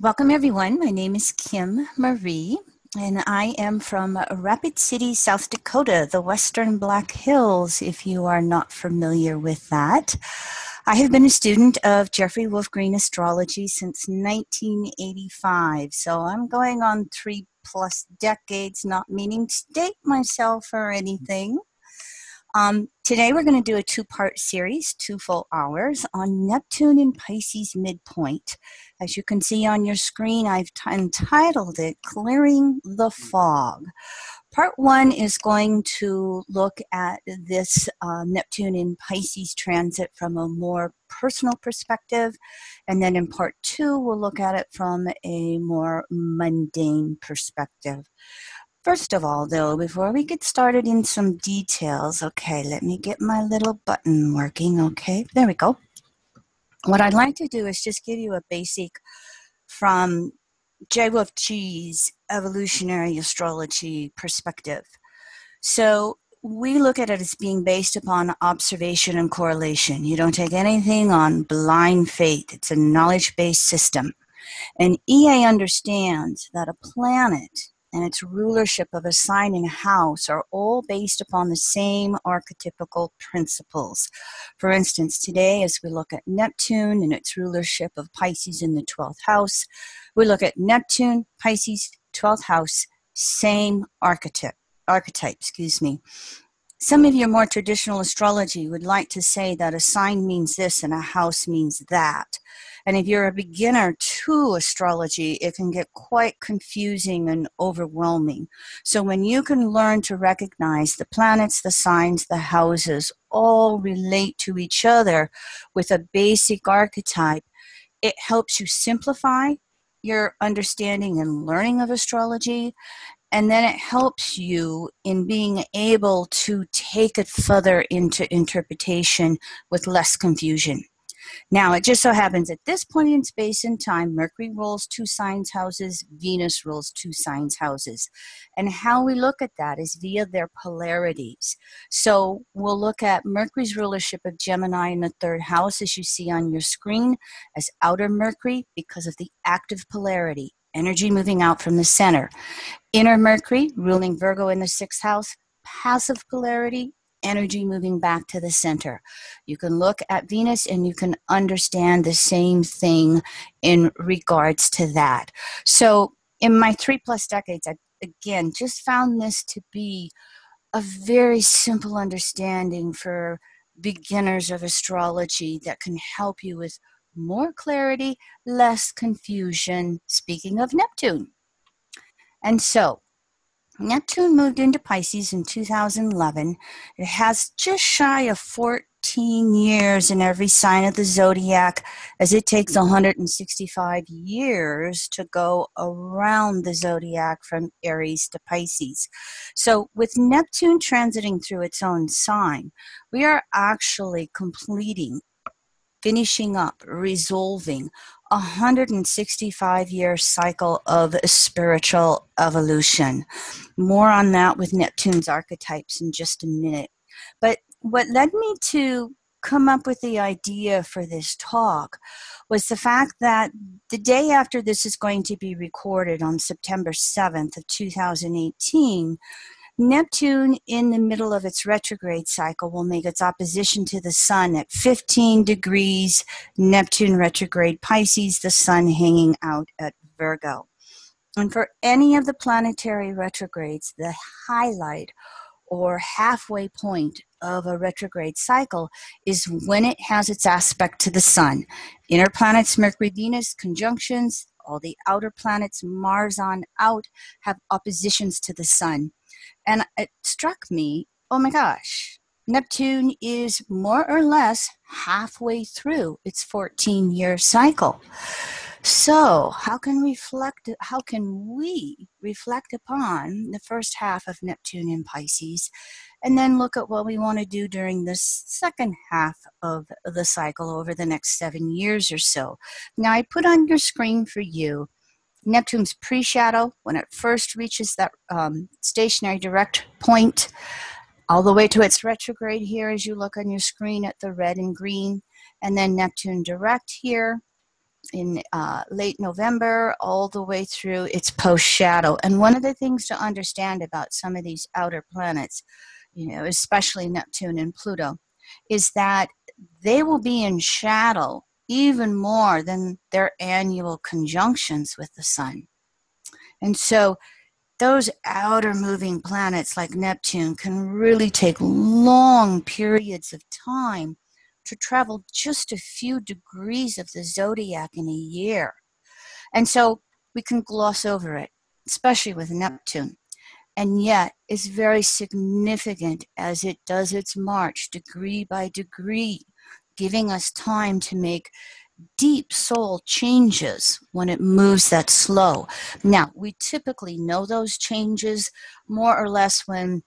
Welcome everyone. My name is Kim Marie and I am from Rapid City, South Dakota, the Western Black Hills, if you are not familiar with that. I have been a student of Jeffrey Wolf Green Astrology since 1985, so I'm going on 3+ decades, not meaning to date myself or anything. Today we're going to do a two-part series, 2 full hours, on Neptune in Pisces midpoint. As you can see on your screen, I've entitled it Clearing the Fog. Part 1 is going to look at this Neptune in Pisces transit from a more personal perspective, and then in Part 2 we'll look at it from a more mundane perspective. First of all, though, before we get started in some details, okay, let me get my little button working, okay? There we go. What I'd like to do is just give you a basic from JWG's Evolutionary Astrology perspective. So we look at it as being based upon observation and correlation. You don't take anything on blind faith. It's a knowledge-based system. And EA understands that a planet and its rulership of a sign and house are all based upon the same archetypical principles. For instance, today as we look at Neptune and its rulership of Pisces in the 12th house, we look at Neptune, Pisces, 12th house, same archetype. Some of your more traditional astrology would like to say that a sign means this and a house means that. And if you're a beginner to astrology, it can get quite confusing and overwhelming. So when you can learn to recognize the planets, the signs, the houses all relate to each other with a basic archetype, it helps you simplify your understanding and learning of astrology. And then it helps you in being able to take it further into interpretation with less confusion. Now, it just so happens at this point in space and time, Mercury rules 2 signs houses, Venus rules 2 signs houses. And how we look at that is via their polarities. So we'll look at Mercury's rulership of Gemini in the 3rd house, as you see on your screen, as outer Mercury because of the active polarity, energy moving out from the center. Inner Mercury ruling Virgo in the 6th house, passive polarity, energy moving back to the center. You can look at Venus and you can understand the same thing in regards to that. So in my 3+ decades, I again just found this to be a very simple understanding for beginners of astrology that can help you with more clarity, less confusion, speaking of Neptune. And so Neptune moved into Pisces in 2011. It has just shy of 14 years in every sign of the zodiac, as it takes 165 years to go around the zodiac from Aries to Pisces. So with Neptune transiting through its own sign, we are actually finishing up, resolving a 165-year cycle of spiritual evolution. More on that with Neptune's archetypes in just a minute. But what led me to come up with the idea for this talk was the fact that the day after this is going to be recorded on September 7th of 2018, Neptune, in the middle of its retrograde cycle, will make its opposition to the Sun at 15 degrees, Neptune retrograde Pisces, the Sun hanging out at Virgo. And for any of the planetary retrogrades, the highlight or halfway point of a retrograde cycle is when it has its aspect to the Sun. Inner planets, Mercury, Venus, conjunctions, all the outer planets, Mars on out, have oppositions to the Sun. And it struck me, oh my gosh, Neptune is more or less halfway through its 14-year cycle. So how can we reflect upon the first half of Neptune in Pisces and then look at what we want to do during the second half of the cycle over the next 7 years or so? Now, I put on your screen for you Neptune's pre-shadow when it first reaches that stationary direct point, all the way to its retrograde here as you look on your screen at the red and green, and then Neptune direct here, in late November all the way through its post-shadow. And one of the things to understand about some of these outer planets, especially Neptune and Pluto, is that they will be in shadow even more than their annual conjunctions with the sun. And so those outer moving planets like Neptune can really take long periods of time to travel just a few degrees of the zodiac in a year. And so we can gloss over it, especially with Neptune. And yet it's very significant as it does its march degree by degree, giving us time to make deep soul changes when it moves that slow. Now, we typically know those changes more or less when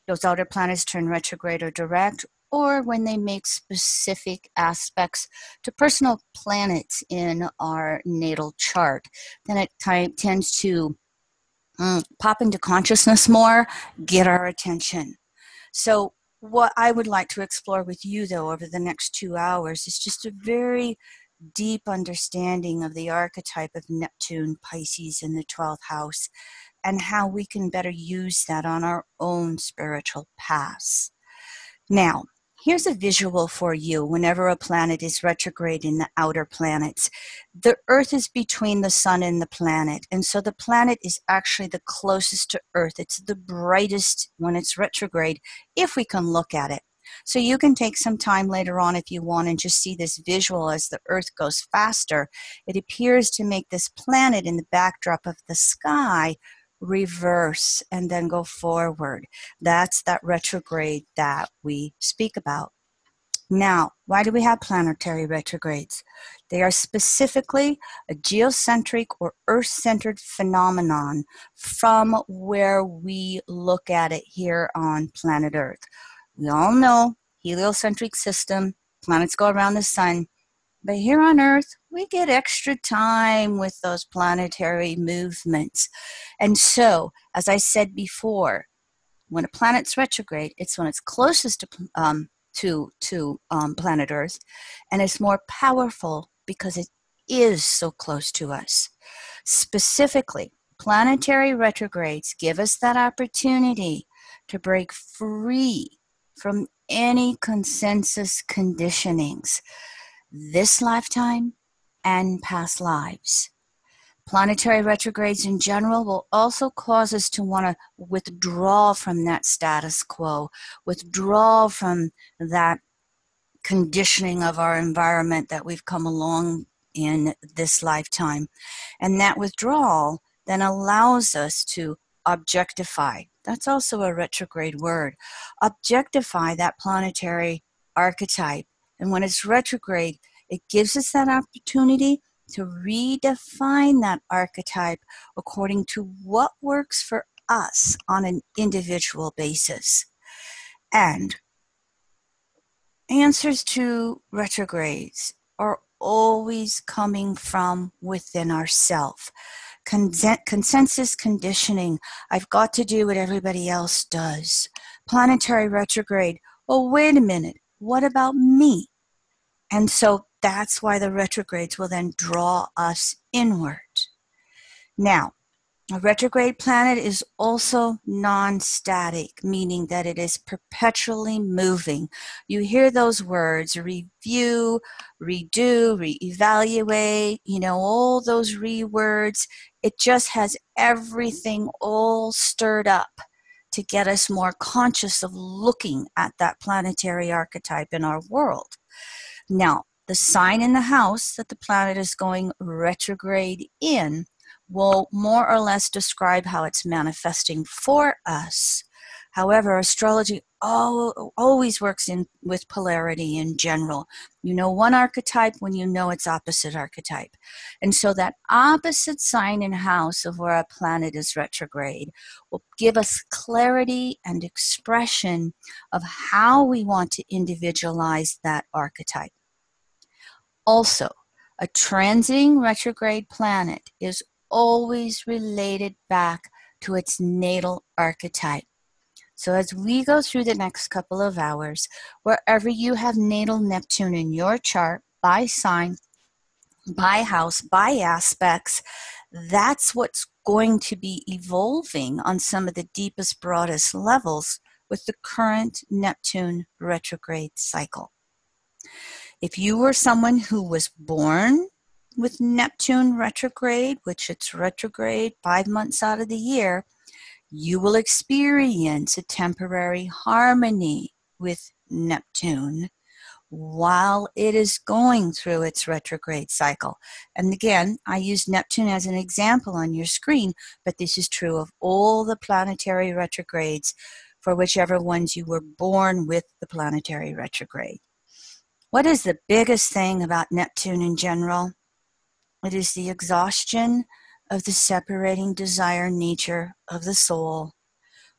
those outer planets turn retrograde or direct, or when they make specific aspects to personal planets in our natal chart. Then it tends to pop into consciousness more, get our attention. So what I would like to explore with you, though, over the next 2 hours is just a very deep understanding of the archetype of Neptune, Pisces in the 12th house, and how we can better use that on our own spiritual paths. Now, here's a visual for you whenever a planet is retrograde in the outer planets. The Earth is between the sun and the planet, and so the planet is actually the closest to Earth. It's the brightest when it's retrograde, if we can look at it. So you can take some time later on if you want and just see this visual as the Earth goes faster. It appears to make this planet in the backdrop of the sky reverse and then go forward. That's that retrograde that we speak about. Now, why do we have planetary retrogrades? They are specifically a geocentric or Earth-centered phenomenon from where we look at it here on planet Earth. We all know heliocentric system, planets go around the sun, but here on Earth, we get extra time with those planetary movements. And so, as I said before, when a planet's retrograde, it's when it's closest to planet Earth, and it's more powerful because it is so close to us. Specifically, planetary retrogrades give us that opportunity to break free from any consensus conditionings, this lifetime and past lives. Planetary retrogrades in general will also cause us to want to withdraw from that status quo, withdraw from that conditioning of our environment that we've come along in this lifetime. And that withdrawal then allows us to objectify. That's also a retrograde word. Objectify that planetary archetype. And when it's retrograde, it gives us that opportunity to redefine that archetype according to what works for us on an individual basis. And answers to retrogrades are always coming from within ourselves. Consensus conditioning, I've got to do what everybody else does. Planetary retrograde, oh, wait a minute, what about me? And so that's why the retrogrades will then draw us inward. Now, a retrograde planet is also non-static, meaning that it is perpetually moving. You hear those words, review, redo, reevaluate, all those words. It just has everything all stirred up to get us more conscious of looking at that planetary archetype in our world. Now, the sign in the house that the planet is going retrograde in will more or less describe how it's manifesting for us. However, astrology always works with polarity in general. You know one archetype when you know its opposite archetype. And so that opposite sign and house of where a planet is retrograde will give us clarity and expression of how we want to individualize that archetype. Also, a transiting retrograde planet is always related back to its natal archetype. So as we go through the next couple of hours, wherever you have natal Neptune in your chart by sign, by house, by aspects, that's what's going to be evolving on some of the deepest, broadest levels with the current Neptune retrograde cycle. If you were someone who was born with Neptune retrograde, which it's retrograde 5 months out of the year, you will experience a temporary harmony with Neptune while it is going through its retrograde cycle. And again, I use Neptune as an example on your screen, but this is true of all the planetary retrogrades for whichever ones you were born with the planetary retrograde. What is the biggest thing about Neptune in general? It is the exhaustion of the separating desire nature of the soul,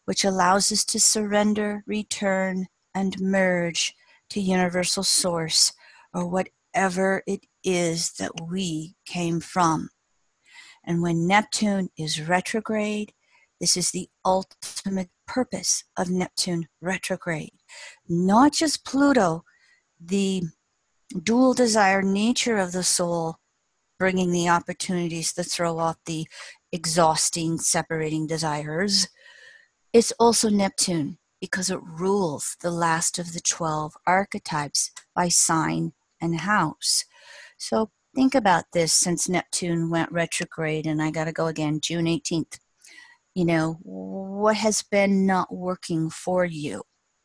which allows us to surrender, return, and merge to universal source, or whatever it is that we came from. And when Neptune is retrograde, this is the ultimate purpose of Neptune retrograde. Not just Pluto, the dual desire nature of the soul, bringing the opportunities to throw off the exhausting, separating desires. It's also Neptune, because it rules the last of the 12 archetypes by sign and house. So think about this since Neptune went retrograde, and I got to go again, June 18th. You know, what has been not working for you?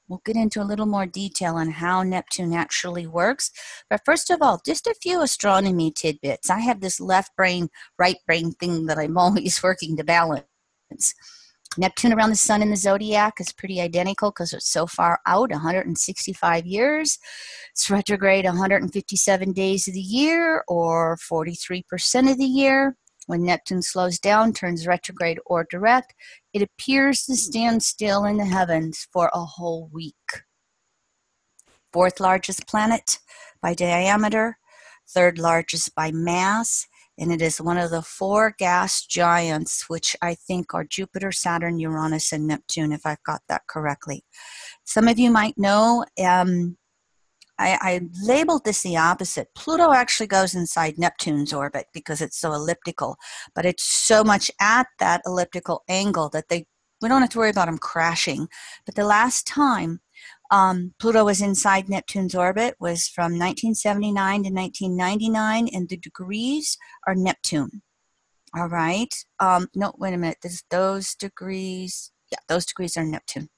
We'll get into a little more detail on how Neptune actually works. But first of all, just a few astronomy tidbits. I have this left brain, right brain thing that I'm always working to balance. Neptune around the sun in the zodiac is pretty identical because it's so far out, 165 years. It's retrograde 157 days of the year, or 43% of the year. When Neptune slows down, turns retrograde or direct, it appears to stand still in the heavens for a whole week. Fourth largest planet by diameter, third largest by mass, and it is one of the 4 gas giants, which I think are Jupiter, Saturn, Uranus, and Neptune, if I've got that correctly. Some of you might know, I labeled this the opposite. Pluto actually goes inside Neptune's orbit because it's so elliptical, but it's so much at that elliptical angle that we don't have to worry about them crashing. But the last time Pluto was inside Neptune's orbit was from 1979 to 1999, and the degrees are Neptune. All right. No, wait a minute. Those degrees. Yeah, those degrees are Neptune.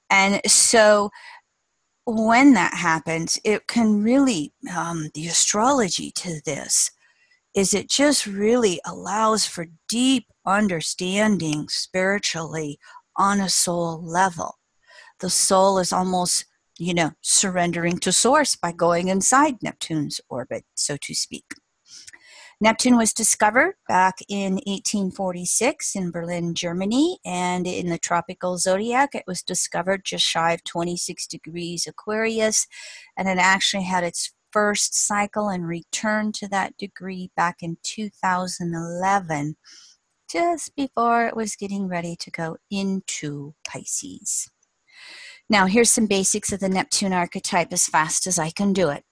And so when that happens, it can really, the astrology to this is it just really allows for deep understanding spiritually on a soul level. The soul is almost, surrendering to source by going inside Neptune's orbit, so to speak. Neptune was discovered back in 1846 in Berlin, Germany, and in the tropical zodiac, it was discovered just shy of 26 degrees Aquarius, and it actually had its first cycle and returned to that degree back in 2011, just before it was getting ready to go into Pisces. Now, here's some basics of the Neptune archetype as fast as I can do it.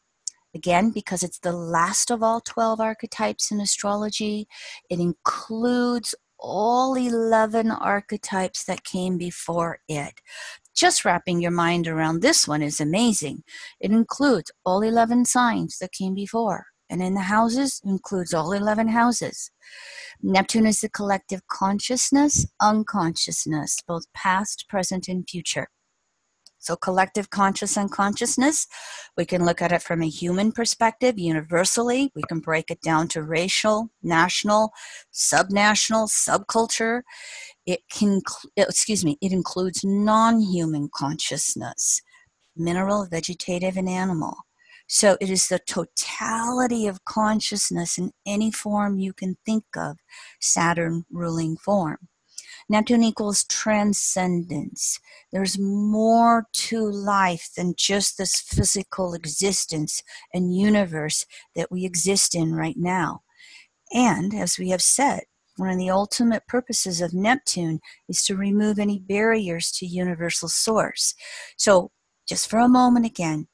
Again, because it's the last of all 12 archetypes in astrology, it includes all 11 archetypes that came before it. Just wrapping your mind around this one is amazing. It includes all 11 signs that came before. And in the houses, includes all 11 houses. Neptune is the collective consciousness, unconsciousness, both past, present, and future. So collective conscious unconsciousness, we can look at it from a human perspective, universally. We can break it down to racial, national, subnational, subculture. It includes non-human consciousness, mineral, vegetative, and animal. So it is the totality of consciousness in any form you can think of, Saturn ruling form. Neptune equals transcendence. There's more to life than just this physical existence and universe that we exist in right now. And as we have said, one of the ultimate purposes of Neptune is to remove any barriers to universal source. So just for a moment again,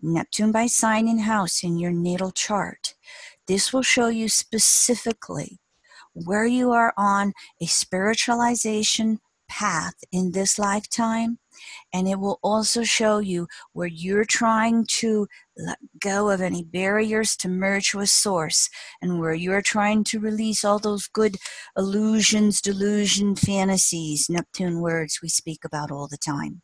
Neptune by sign and house in your natal chart. This will show you specifically where you are on a spiritualization path in this lifetime, and it will also show you where you're trying to let go of any barriers to merge with source, and where you're trying to release all those good illusions, delusion, fantasies, Neptune words we speak about all the time.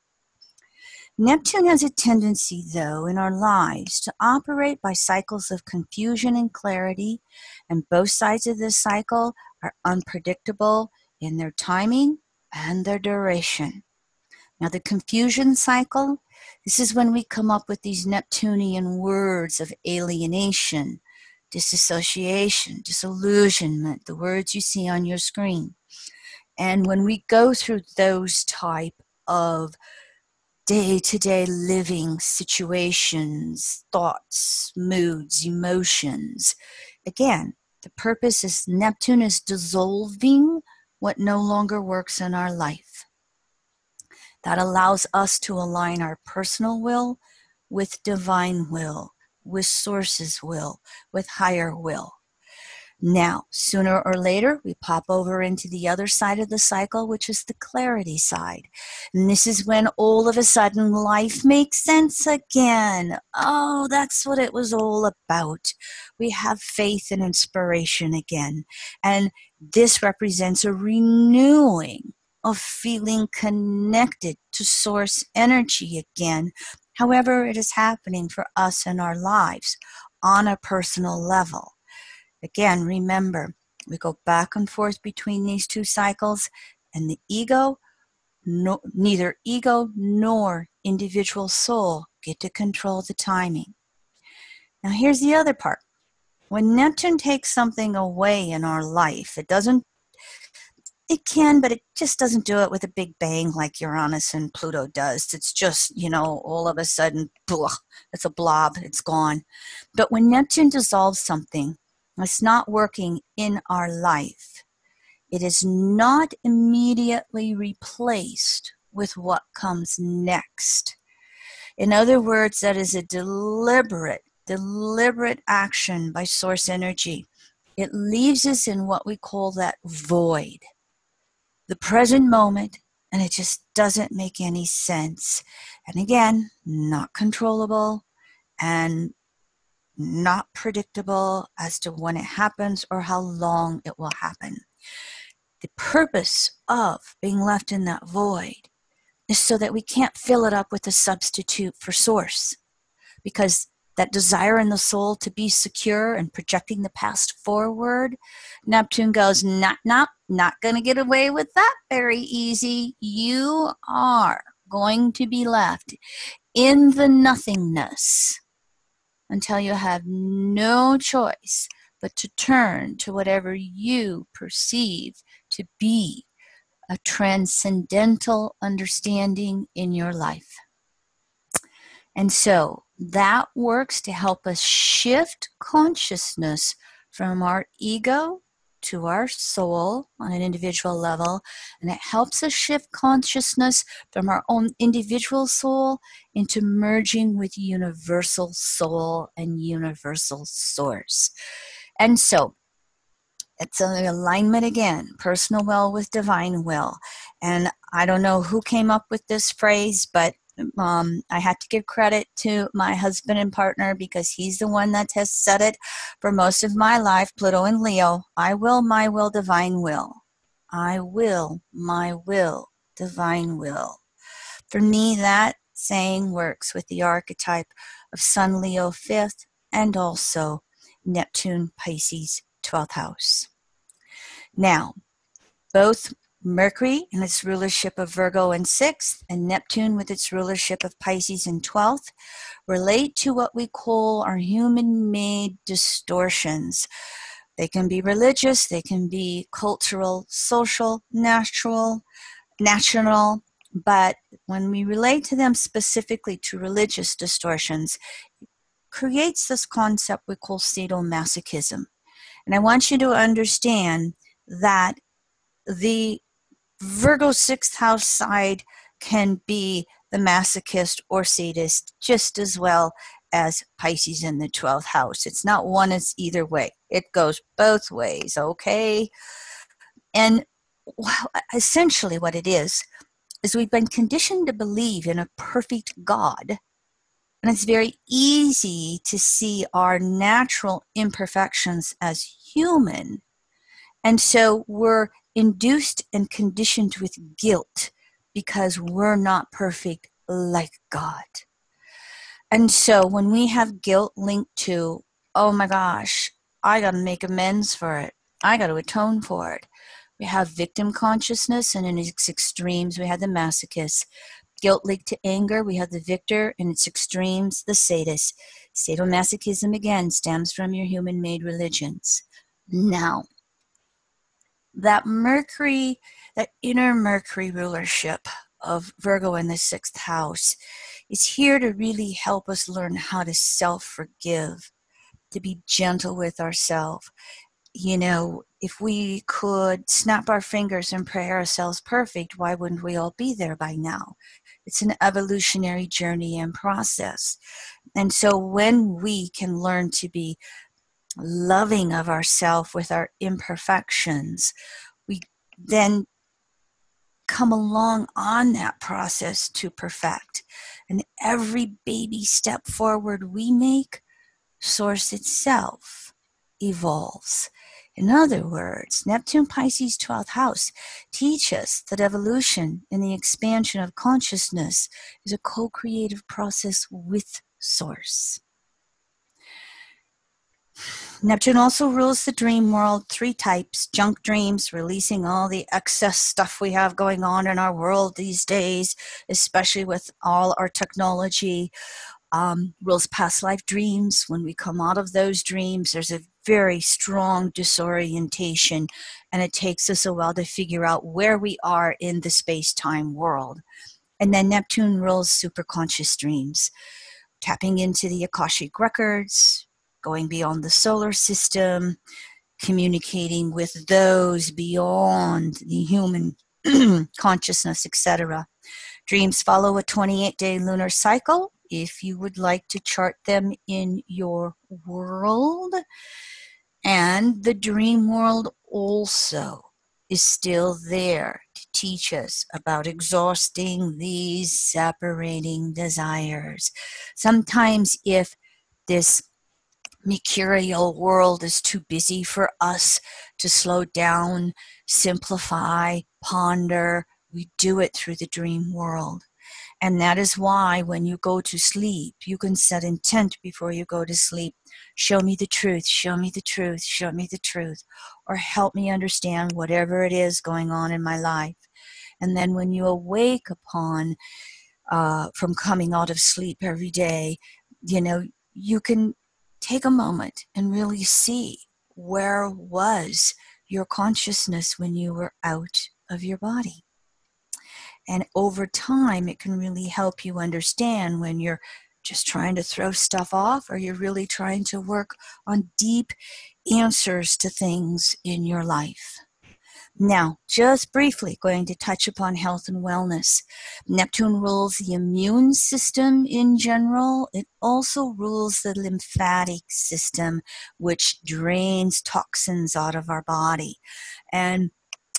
Neptune has a tendency, though, in our lives to operate by cycles of confusion and clarity, and both sides of this cycle are unpredictable in their timing and their duration. Now, the confusion cycle, this is when we come up with these Neptunian words of alienation, disassociation, disillusionment, the words you see on your screen. And when we go through those type of day-to-day living situations, thoughts, moods, emotions. Again, the purpose is Neptune is dissolving what no longer works in our life. That allows us to align our personal will with divine will, with source's will, with higher will. Now, sooner or later, we pop over into the other side of the cycle, which is the clarity side. And this is when all of a sudden life makes sense again. Oh, that's what it was all about. We have faith and inspiration again. And this represents a renewing of feeling connected to source energy again, however it is happening for us in our lives on a personal level. Again, remember, we go back and forth between these two cycles, and the ego, neither ego nor individual soul get to control the timing. Now, here's the other part. When Neptune takes something away in our life, it can, but it just doesn't do it with a big bang like Uranus and Pluto does. It's just, all of a sudden, blah, it's a blob, it's gone. But when Neptune dissolves something, it's not working in our life, it is not immediately replaced with what comes next. In other words, that is a deliberate action by source energy. It leaves us in what we call that void, the present moment, and it just doesn't make any sense. And again, not controllable and not predictable as to when it happens or how long it will happen. The purpose of being left in that void is so that we can't fill it up with a substitute for source, because that desire in the soul to be secure and projecting the past forward, Neptune goes, not going to get away with that very easy. You are going to be left in the nothingness until you have no choice but to turn to whatever you perceive to be a transcendental understanding in your life. And so that works to help us shift consciousness from our ego to our soul on an individual level, and it helps us shift consciousness from our own individual soul into merging with universal soul and universal source. And so it's an alignment again, personal will with divine will. And I don't know who came up with this phrase, but I had to give credit to my husband and partner, because he's the one that has said it for most of my life, Pluto and Leo. I will, my will, divine will. I will, my will, divine will. For me, that saying works with the archetype of Sun, Leo, 5th, and also Neptune, Pisces, 12th house. Now, both Mercury and its rulership of Virgo in 6th, and Neptune with its rulership of Pisces in 12th, relate to what we call our human-made distortions. They can be religious, they can be cultural, social, national, but when we relate to them specifically to religious distortions, it creates this concept we call sadomasochism. And I want you to understand that the Virgo 6th house side can be the masochist or sadist just as well as Pisces in the 12th house. It's not one, it's either way. It goes both ways, okay? And essentially what it is we've been conditioned to believe in a perfect God. And it's very easy to see our natural imperfections as human. And so we're induced and conditioned with guilt because we're not perfect like God. And so when we have guilt linked to, oh my gosh, I got to make amends for it, I got to atone for it. We have victim consciousness, and in its extremes, we have the masochist. Guilt linked to anger, we have the victor, and its extremes, the sadist. Sadomasochism, again, stems from your human-made religions. Now, that Mercury, that inner Mercury rulership of Virgo in the 6th house is here to really help us learn how to self-forgive, to be gentle with ourselves. You know, if we could snap our fingers and pray ourselves perfect, why wouldn't we all be there by now? It's an evolutionary journey and process. And so when we can learn to be loving of ourselves with our imperfections, we then come along on that process to perfect. And every baby step forward we make, Source itself evolves. In other words, Neptune Pisces 12th house teach us that evolution and the expansion of consciousness is a co-creative process with Source. Neptune also rules the dream world, 3 types: junk dreams, releasing all the excess stuff we have going on in our world these days, especially with all our technology. Rules past life dreams. When we come out of those dreams, there's a very strong disorientation, and it takes us a while to figure out where we are in the space-time world. And then Neptune rules superconscious dreams, tapping into the Akashic records, going beyond the solar system, communicating with those beyond the human consciousness, etc. Dreams follow a 28-day lunar cycle. If you would like to chart them in your world. And the dream world also is still there to teach us about exhausting these separating desires. Sometimes if this mercurial world is too busy for us to slow down, simplify, ponder, we do it through the dream world. And that is why when you go to sleep, you can set intent before you go to sleep. Show me the truth, show me the truth, show me the truth, or help me understand whatever it is going on in my life. And then when you awake upon from coming out of sleep every day, you know, you can take a moment and really see where was your consciousness when you were out of your body. And over time, it can really help you understand when you're just trying to throw stuff off, or you're really trying to work on deep answers to things in your life. Now, just briefly going to touch upon health and wellness. Neptune rules the immune system in general. It also rules the lymphatic system, which drains toxins out of our body. And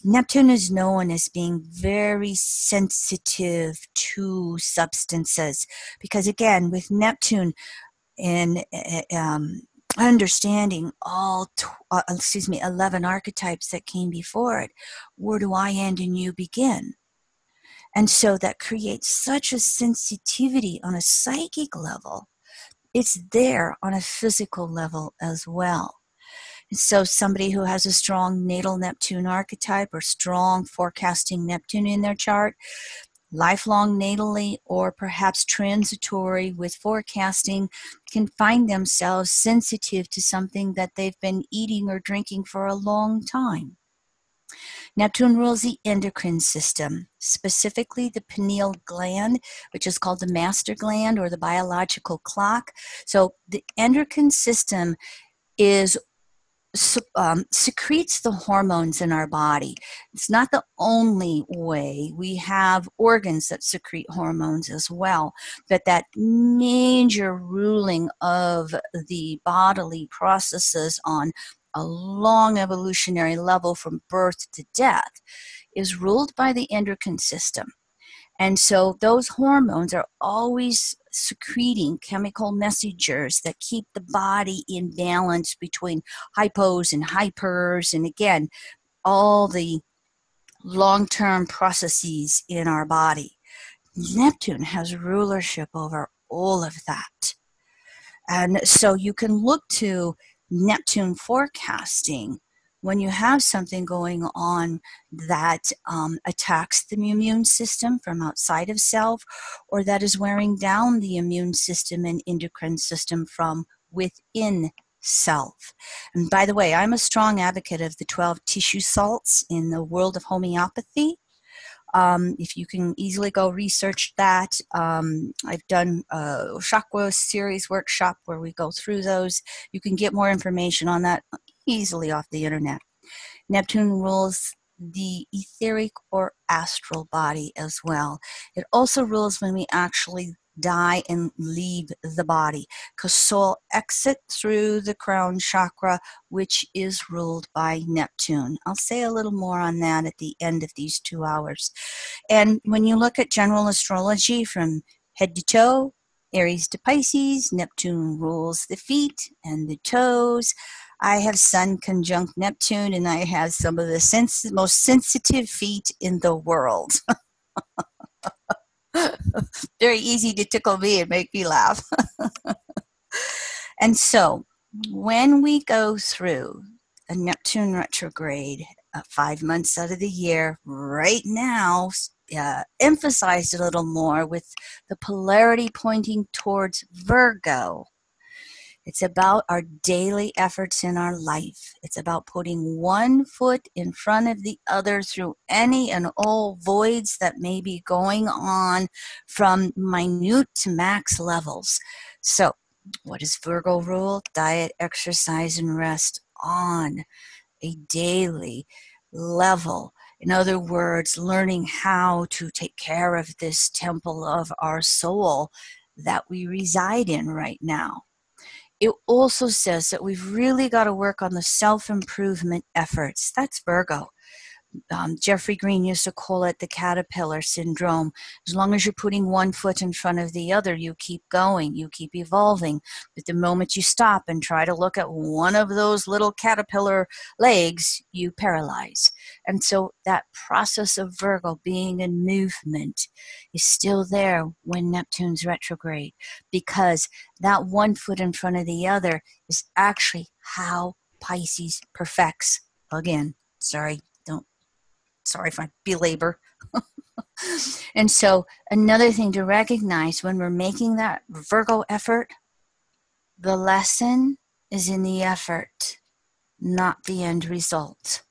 Neptune is known as being very sensitive to substances because, again, with Neptune in understanding all 11 archetypes that came before it, where do I end and you begin? And so that creates such a sensitivity on a psychic level. It's there on a physical level as well. So somebody who has a strong natal Neptune archetype or strong forecasting Neptune in their chart, lifelong natally or perhaps transitory with forecasting, can find themselves sensitive to something that they've been eating or drinking for a long time. Neptune rules the endocrine system, specifically the pineal gland, which is called the master gland or the biological clock. So the endocrine system is secretes the hormones in our body. It's not the only way. We have organs that secrete hormones as well, but that major ruling of the bodily processes on a long evolutionary level from birth to death is ruled by the endocrine system. And so those hormones are always secreting chemical messengers that keep the body in balance between hypos and hypers. And again, all the long-term processes in our body. Neptune has rulership over all of that. And so you can look to Neptune forecasting when you have something going on that attacks the immune system from outside of self, or that is wearing down the immune system and endocrine system from within self. And by the way, I'm a strong advocate of the 12 tissue salts in the world of homeopathy. If you can easily go research that. I've done a chakra series workshop where we go through those. You can get more information on that easily off the internet. Neptune rules the etheric or astral body as well. It also rules when we actually die and leave the body, because soul exit through the crown chakra, which is ruled by Neptune. I'll say a little more on that at the end of these 2 hours. And when you look at general astrology from head to toe, Aries to Pisces, Neptune rules the feet and the toes. I have Sun conjunct Neptune, and I have some of the most sensitive feet in the world. Very easy to tickle me and make me laugh. And so when we go through a Neptune retrograde 5 months out of the year, right now, emphasized a little more with the polarity pointing towards Virgo. It's about our daily efforts in our life. It's about putting one foot in front of the other through any and all voids that may be going on from minute to max levels. So, what does Virgo rule? Diet, exercise, and rest on a daily level. In other words, learning how to take care of this temple of our soul that we reside in right now. It also says that we've really got to work on the self-improvement efforts. That's Virgo. Jeffrey Green used to call it the caterpillar syndrome. As long as you're putting one foot in front of the other, you keep going, you keep evolving. But the moment you stop and try to look at one of those little caterpillar legs, you paralyze. And so that process of Virgo being in movement is still there when Neptune's retrograde, because that one foot in front of the other is actually how Pisces perfects. Again, sorry if I belabor. And so another thing to recognize when we're making that Virgo effort, the lesson is in the effort, not the end result.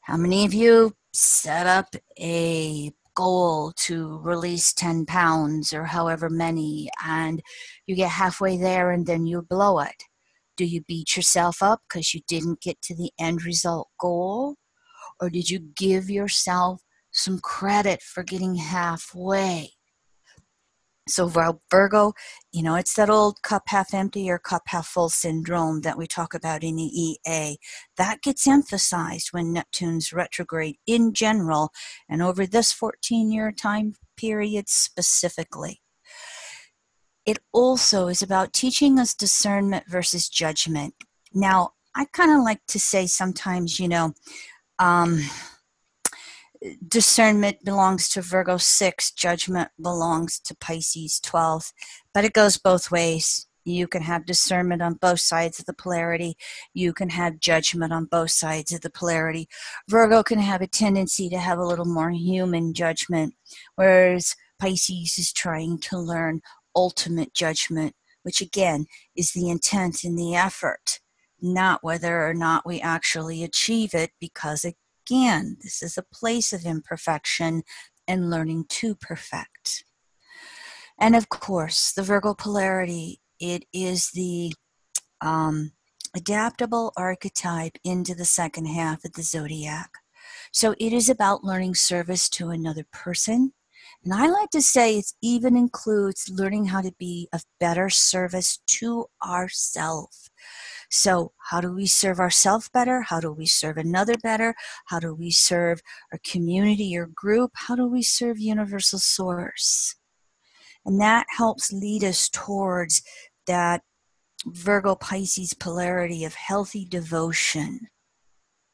How many of you set up a goal to release 10 pounds or however many, and you get halfway there and then you blow it? Do you beat yourself up because you didn't get to the end result goal? Or did you give yourself some credit for getting halfway? So Virgo, it's that old cup half empty or cup half full syndrome that we talk about in the EA. That gets emphasized when Neptune's retrograde in general, and over this 14-year time period specifically. It also is about teaching us discernment versus judgment. Now, I kind of like to say sometimes, discernment belongs to Virgo 6, judgment belongs to Pisces 12, but it goes both ways. You can have discernment on both sides of the polarity. You can have judgment on both sides of the polarity. Virgo can have a tendency to have a little more human judgment, whereas Pisces is trying to learn ultimate judgment, which again is the intent and the effort, not whether or not we actually achieve it, because again, this is a place of imperfection and learning to perfect. And of course, the Virgo polarity, it is the adaptable archetype into the second half of the zodiac. So it is about learning service to another person. And I like to say it even includes learning how to be of better service to ourselves. So how do we serve ourselves better? How do we serve another better? How do we serve our community or group? How do we serve universal source? And that helps lead us towards that Virgo Pisces polarity of healthy devotion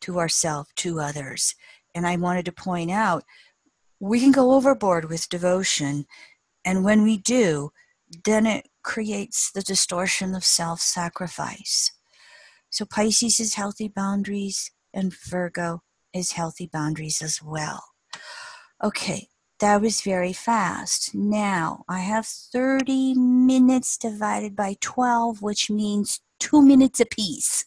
to ourselves, to others. And I wanted to point out, we can go overboard with devotion. And when we do, then it creates the distortion of self-sacrifice. So Pisces is healthy boundaries, and Virgo is healthy boundaries as well. Okay, that was very fast. Now, I have 30 minutes divided by 12, which means 2 minutes apiece.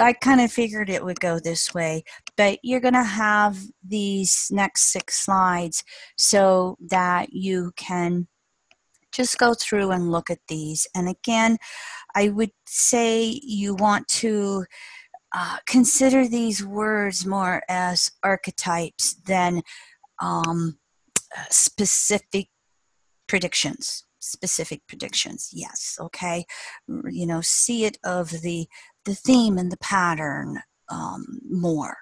I kind of figured it would go this way, but you're going to have these next 6 slides so that you can just go through and look at these. And again, I would say you want to consider these words more as archetypes than specific predictions. Specific predictions, yes, okay. You know, see it of the theme and the pattern more.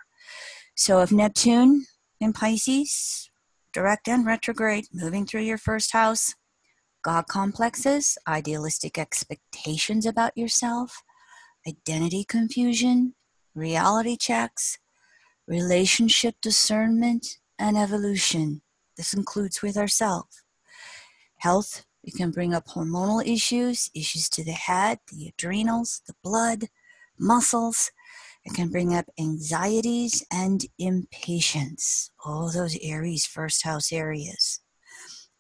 So if Neptune in Pisces, direct and retrograde, moving through your first house, God complexes, idealistic expectations about yourself, identity confusion, reality checks, relationship discernment, and evolution. This includes with ourselves. Health, it can bring up hormonal issues, issues to the head, the adrenals, the blood, muscles. It can bring up anxieties and impatience. All those Aries first house areas.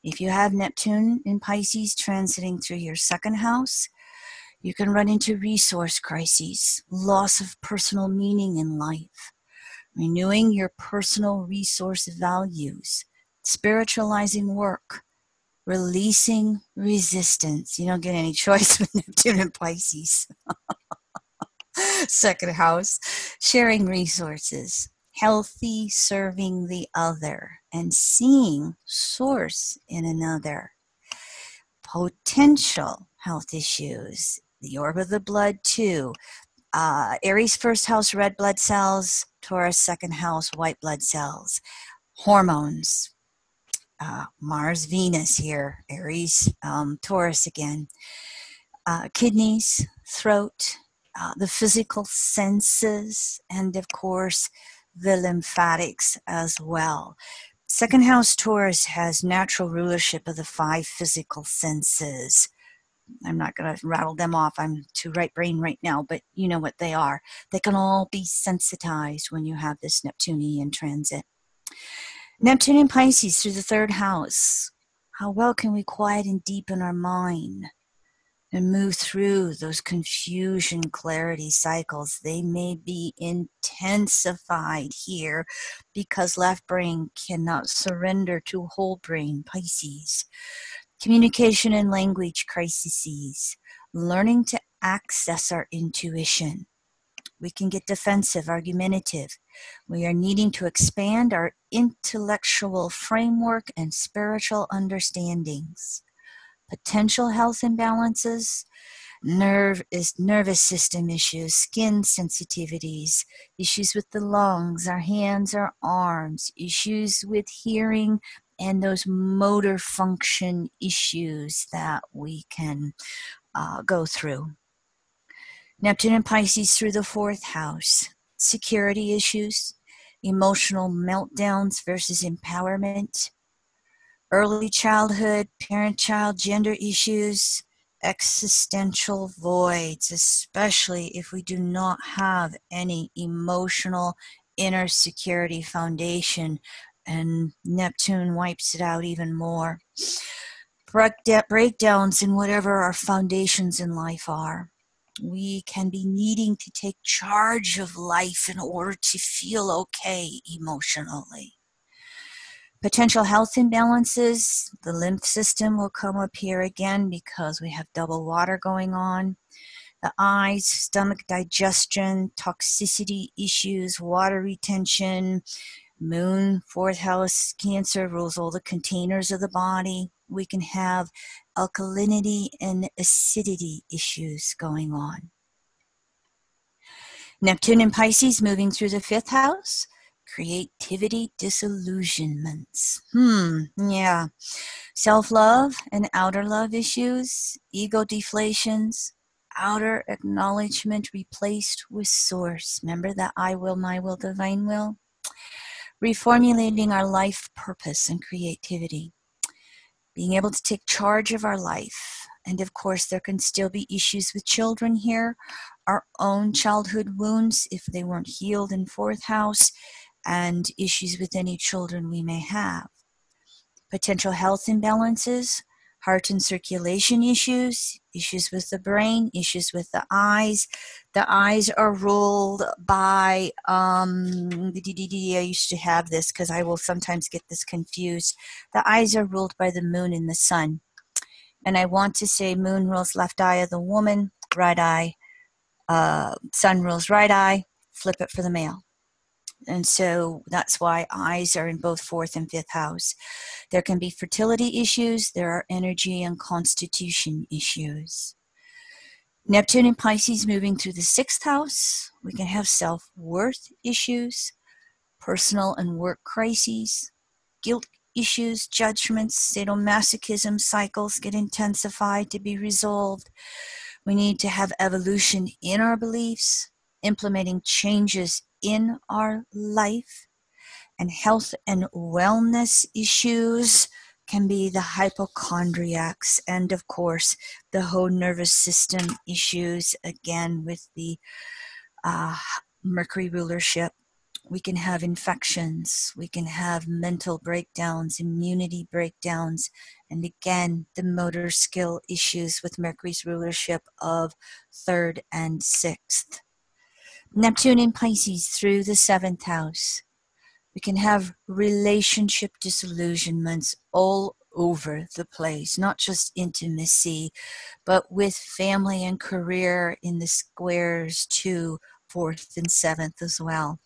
If you have Neptune in Pisces transiting through your second house, you can run into resource crises, loss of personal meaning in life, renewing your personal resource values, spiritualizing work, releasing resistance. You don't get any choice with Neptune in Pisces. Second house, sharing resources, healthy serving the other, and seeing source in another. Potential health issues, the orb of the blood too. Aries first house, red blood cells. Taurus second house, white blood cells. Hormones. Mars, Venus here. Aries, Taurus again. Kidneys, throat, the physical senses, and of course, the lymphatics as well. Second house Taurus has natural rulership of the 5 physical senses. I'm not going to rattle them off. I'm too right brain right now, but you know what they are. They can all be sensitized when you have this Neptunian transit. Neptune in Pisces through the 3rd house. How well can we quiet and deepen our mind and move through those confusion clarity cycles? They may be intensified here because left brain cannot surrender to whole brain, Pisces. Communication and language crises, learning to access our intuition. We can get defensive, argumentative. We are needing to expand our intellectual framework and spiritual understandings. Potential health imbalances, nervous system issues, skin sensitivities, issues with the lungs, our hands, our arms, issues with hearing, and those motor function issues that we can go through. Neptune and Pisces through the 4th house. Security issues, emotional meltdowns versus empowerment, early childhood, parent-child gender issues, existential voids, especially if we do not have any emotional inner security foundation, and Neptune wipes it out even more. Breakdowns in whatever our foundations in life are. We can be needing to take charge of life in order to feel okay emotionally. Potential health imbalances, the lymph system will come up here again because we have double water going on. The eyes, stomach digestion, toxicity issues, water retention. Moon, fourth house, Cancer, rules all the containers of the body. We can have alkalinity and acidity issues going on. Neptune in Pisces moving through the fifth house. Creativity disillusionments. Yeah. Self-love and outer love issues, ego deflations, outer acknowledgement replaced with source. Remember that I will, my will, divine will? Reformulating our life purpose and creativity. Being able to take charge of our life. And of course, there can still be issues with children here. Our own childhood wounds, if they weren't healed in fourth house, and issues with any children we may have. Potential health imbalances, heart and circulation issues, issues with the brain, issues with the eyes. The eyes are ruled by, I used to have this because I will sometimes get this confused. The eyes are ruled by the moon and the sun. And I want to say moon rules left eye of the woman, right eye, sun rules right eye, flip it for the male. And so that's why eyes are in both fourth and fifth house. There can be fertility issues. There are energy and constitution issues. Neptune in Pisces moving through the sixth house. We can have self-worth issues, personal and work crises, guilt issues, judgments, sadomasochism cycles get intensified to be resolved. We need to have evolution in our beliefs, implementing changes in our life, and health and wellness issues can be the hypochondriacs, and of course the whole nervous system issues, again with the Mercury rulership. We can have infections, we can have mental breakdowns, immunity breakdowns, and again the motor skill issues with Mercury's rulership of third and sixth. Neptune in Pisces through the seventh house. We can have relationship disillusionments all over the place, not just intimacy, but with family and career in the squares to fourth and seventh as well.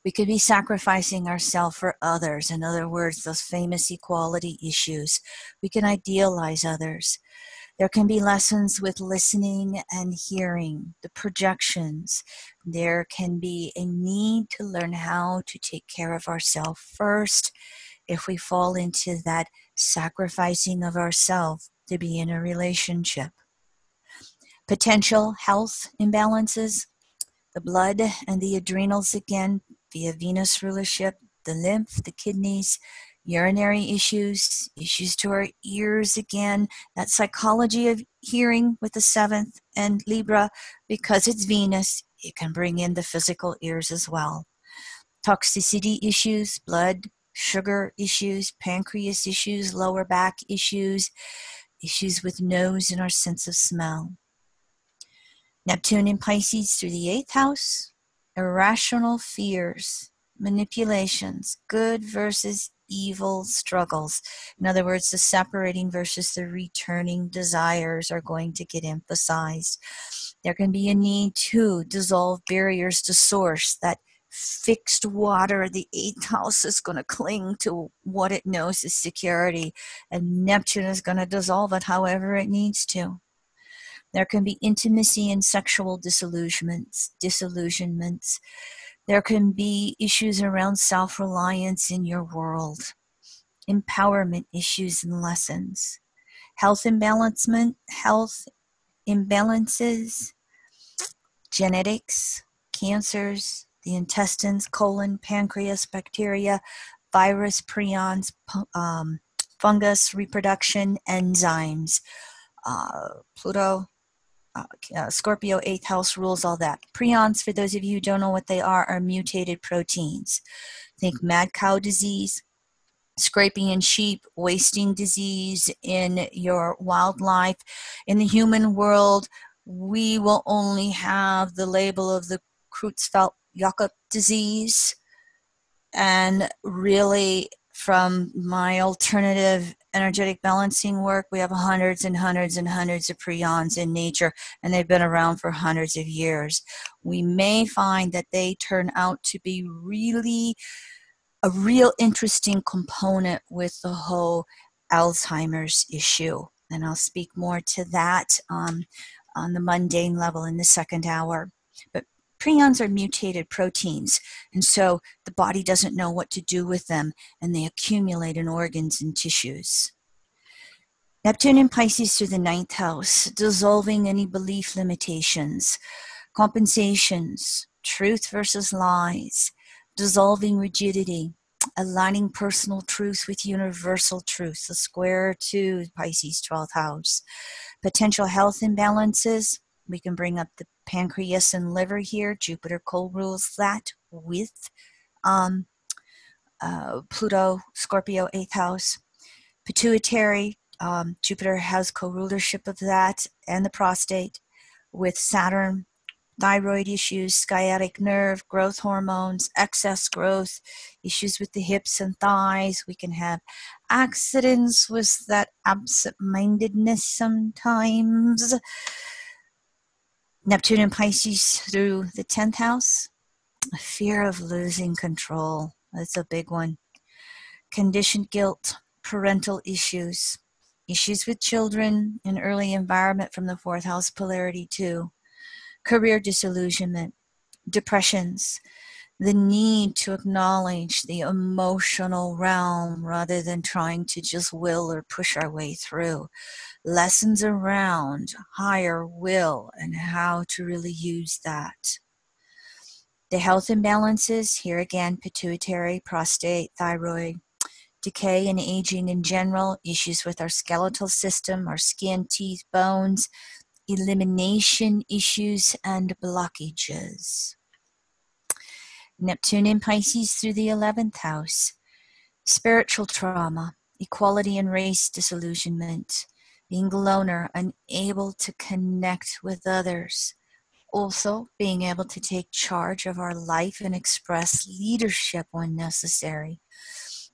We could be sacrificing ourselves for others. In other words, those famous equality issues. We can idealize others. There can be lessons with listening and hearing, the projections. There can be a need to learn how to take care of ourselves first if we fall into that sacrificing of ourselves to be in a relationship. Potential health imbalances, the blood and the adrenals again, via Venus rulership, the lymph, the kidneys, urinary issues, issues to our ears again, that psychology of hearing with the seventh and Libra, because it's Venus, it can bring in the physical ears as well. Toxicity issues, blood, sugar issues, pancreas issues, lower back issues, issues with nose and our sense of smell. Neptune in Pisces through the eighth house, irrational fears, manipulations, good versus evil struggles. In other words, the separating versus the returning desires are going to get emphasized. There can be a need to dissolve barriers to source. That fixed water, the eighth house is going to cling to what it knows is security, and Neptune is going to dissolve it however it needs to. There can be intimacy and sexual disillusionments. There can be issues around self-reliance in your world, empowerment issues and lessons, health imbalances, genetics, cancers, the intestines, colon, pancreas, bacteria, virus, prions, fungus, reproduction, enzymes, Pluto, Scorpio 8th house rules all that. Prions, for those of you who don't know what they are mutated proteins. Think mad cow disease, scraping in sheep, wasting disease in your wildlife. In the human world, we will only have the label of the Creutzfeldt-Jakob disease. And really, from my alternative energetic balancing work, we have hundreds and hundreds and hundreds of prions in nature, and they've been around for hundreds of years. We may find that they turn out to be really a real interesting component with the whole Alzheimer's issue. And I'll speak more to that on the mundane level in the second hour. But prions are mutated proteins, and so the body doesn't know what to do with them, and they accumulate in organs and tissues. Neptune in Pisces through the ninth house, dissolving any belief limitations, compensations, truth versus lies, dissolving rigidity, aligning personal truth with universal truth, the square to Pisces 12th house. Potential health imbalances, we can bring up the pancreas and liver here. Jupiter co-rules that with Pluto, Scorpio, 8th house. Pituitary, Jupiter has co-rulership of that, and the prostate with Saturn. Thyroid issues, sciatic nerve, growth hormones, excess growth, issues with the hips and thighs. We can have accidents with that absent-mindedness sometimes. Neptune in Pisces through the 10th house. A fear of losing control. That's a big one. Conditioned guilt, parental issues, issues with children, and early environment from the 4th house polarity too. Career disillusionment, depressions, the need to acknowledge the emotional realm rather than trying to just will or push our way through. Lessons around higher will and how to really use that. The health imbalances, here again, pituitary, prostate, thyroid, decay and aging in general, issues with our skeletal system, our skin, teeth, bones, elimination issues and blockages. Neptune in Pisces through the 11th house. Spiritual trauma, equality and race disillusionment, being the loner, unable to connect with others. Also, being able to take charge of our life and express leadership when necessary.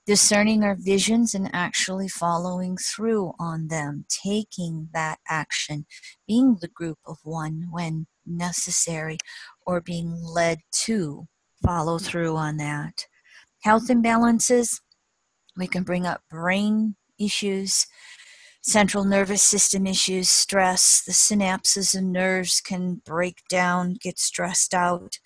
Discerning our visions and actually following through on them, taking that action, being the group of one when necessary, or being led to follow through on that. Health imbalances, we can bring up brain issues, central nervous system issues, stress, the synapses and nerves can break down, get stressed out.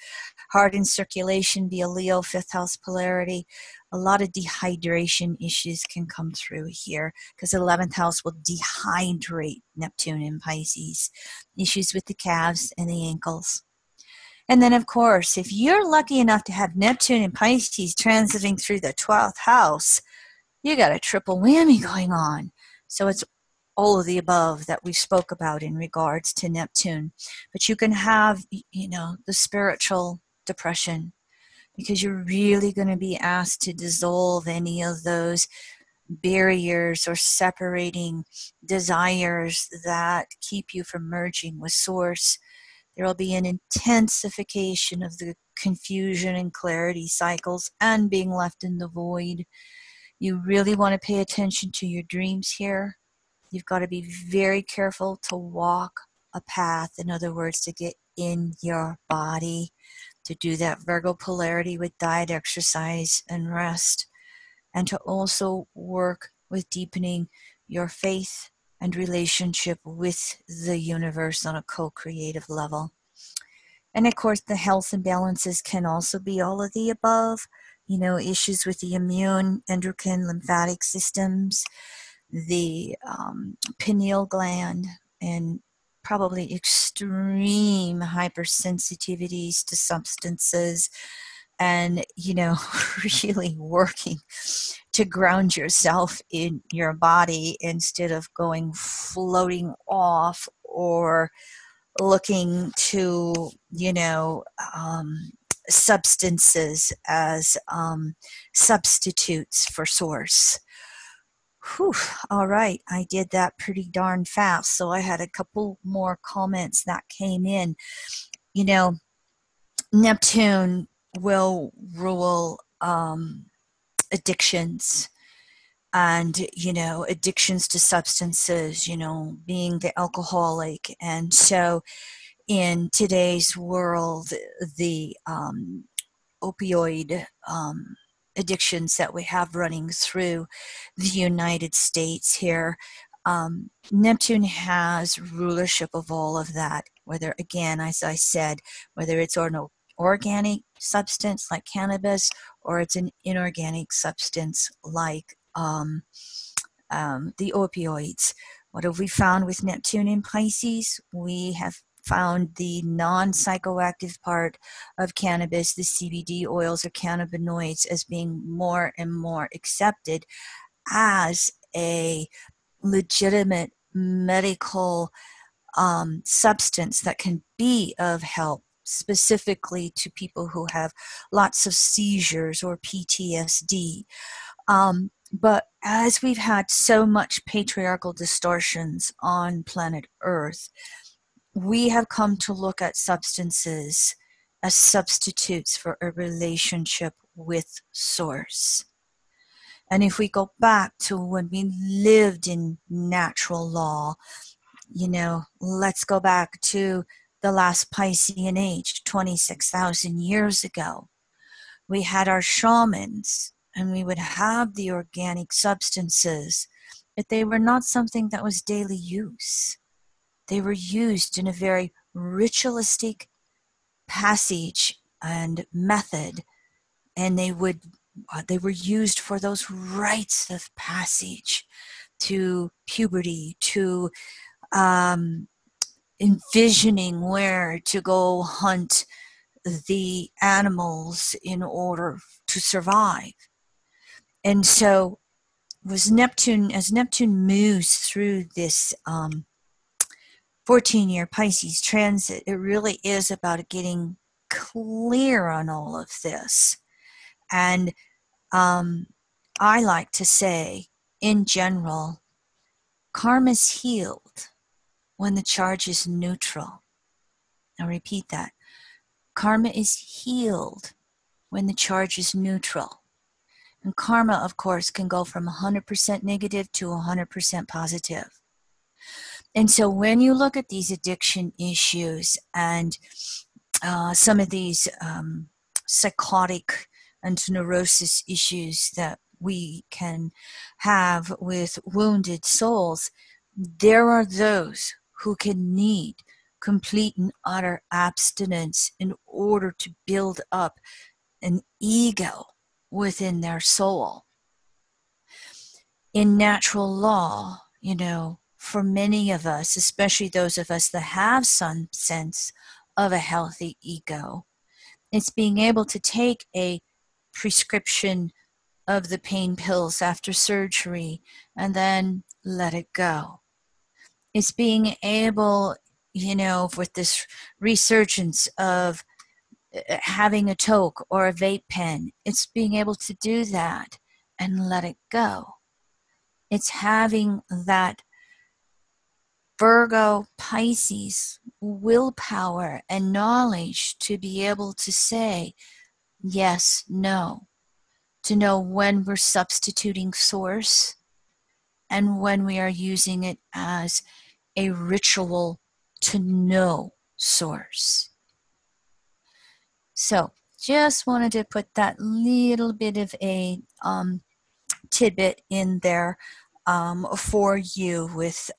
Heart and circulation, be a Leo, 5th house polarity. A lot of dehydration issues can come through here because the 11th house will dehydrate Neptune in Pisces. Issues with the calves and the ankles. And then, of course, if you're lucky enough to have Neptune in Pisces transiting through the 12th house, you got a triple whammy going on. So it's all of the above that we spoke about in regards to Neptune. But you can have, the spiritual depression because you're really going to be asked to dissolve any of those barriers or separating desires that keep you from merging with Source. There will be an intensification of the confusion and clarity cycles and being left in the void. You really want to pay attention to your dreams here. You've got to be very careful to walk a path, in other words, to get in your body, to do that Virgo polarity with diet, exercise, and rest, and to also work with deepening your faith and relationship with the universe on a co-creative level. And of course, the health imbalances can also be all of the above, issues with the immune, endocrine, lymphatic systems, the pineal gland, and probably extreme hypersensitivities to substances, and really working to ground yourself in your body instead of floating off or looking to substances as substitutes for Source. Whew, all right, I did that pretty darn fast, so I had a couple more comments that came in. Neptune will rule addictions, and, you know, addictions to substances, you know, being the alcoholic. And so in today's world, the opioid addictions that we have running through the United States here, Neptune has rulership of all of that, whether, again, as I said, whether it's an organic substance like cannabis or it's an inorganic substance like the opioids. What have we found with Neptune in Pisces? We have found the non-psychoactive part of cannabis, the CBD oils or cannabinoids, as being more and more accepted as a legitimate medical substance that can be of help, specifically to people who have lots of seizures or PTSD. But as we've had so much patriarchal distortions on planet Earth, we have come to look at substances as substitutes for a relationship with Source. And if we go back to when we lived in natural law, you know, let's go back to the last Piscean age, 26,000 years ago. We had our shamans, and we would have the organic substances, but they were not something that was daily use. They were used in a very ritualistic passage and method, and they were used for those rites of passage to puberty, to envisioning where to go hunt the animals in order to survive. And so as Neptune moves through this 14-year Pisces transit, it really is about getting clear on all of this. And I like to say, in general, karma's healed when the charge is neutral. I'll repeat that. Karma is healed when the charge is neutral. And karma, of course, can go from 100% negative to 100% positive. And so when you look at these addiction issues and some of these psychotic and neurosis issues that we can have with wounded souls, there are those who can need complete and utter abstinence in order to build up an ego within their soul. In natural law, you know, for many of us, especially those of us that have some sense of a healthy ego, it's being able to take a prescription of the pain pills after surgery and then let it go. It's being able, you know, with this resurgence of having a toke or a vape pen, it's being able to do that and let it go. It's having that Virgo, Pisces willpower and knowledge to be able to say yes, no, to know when we're substituting Source and when we are using it as a ritual to know Source. So just wanted to put that little bit of a tidbit in there for you with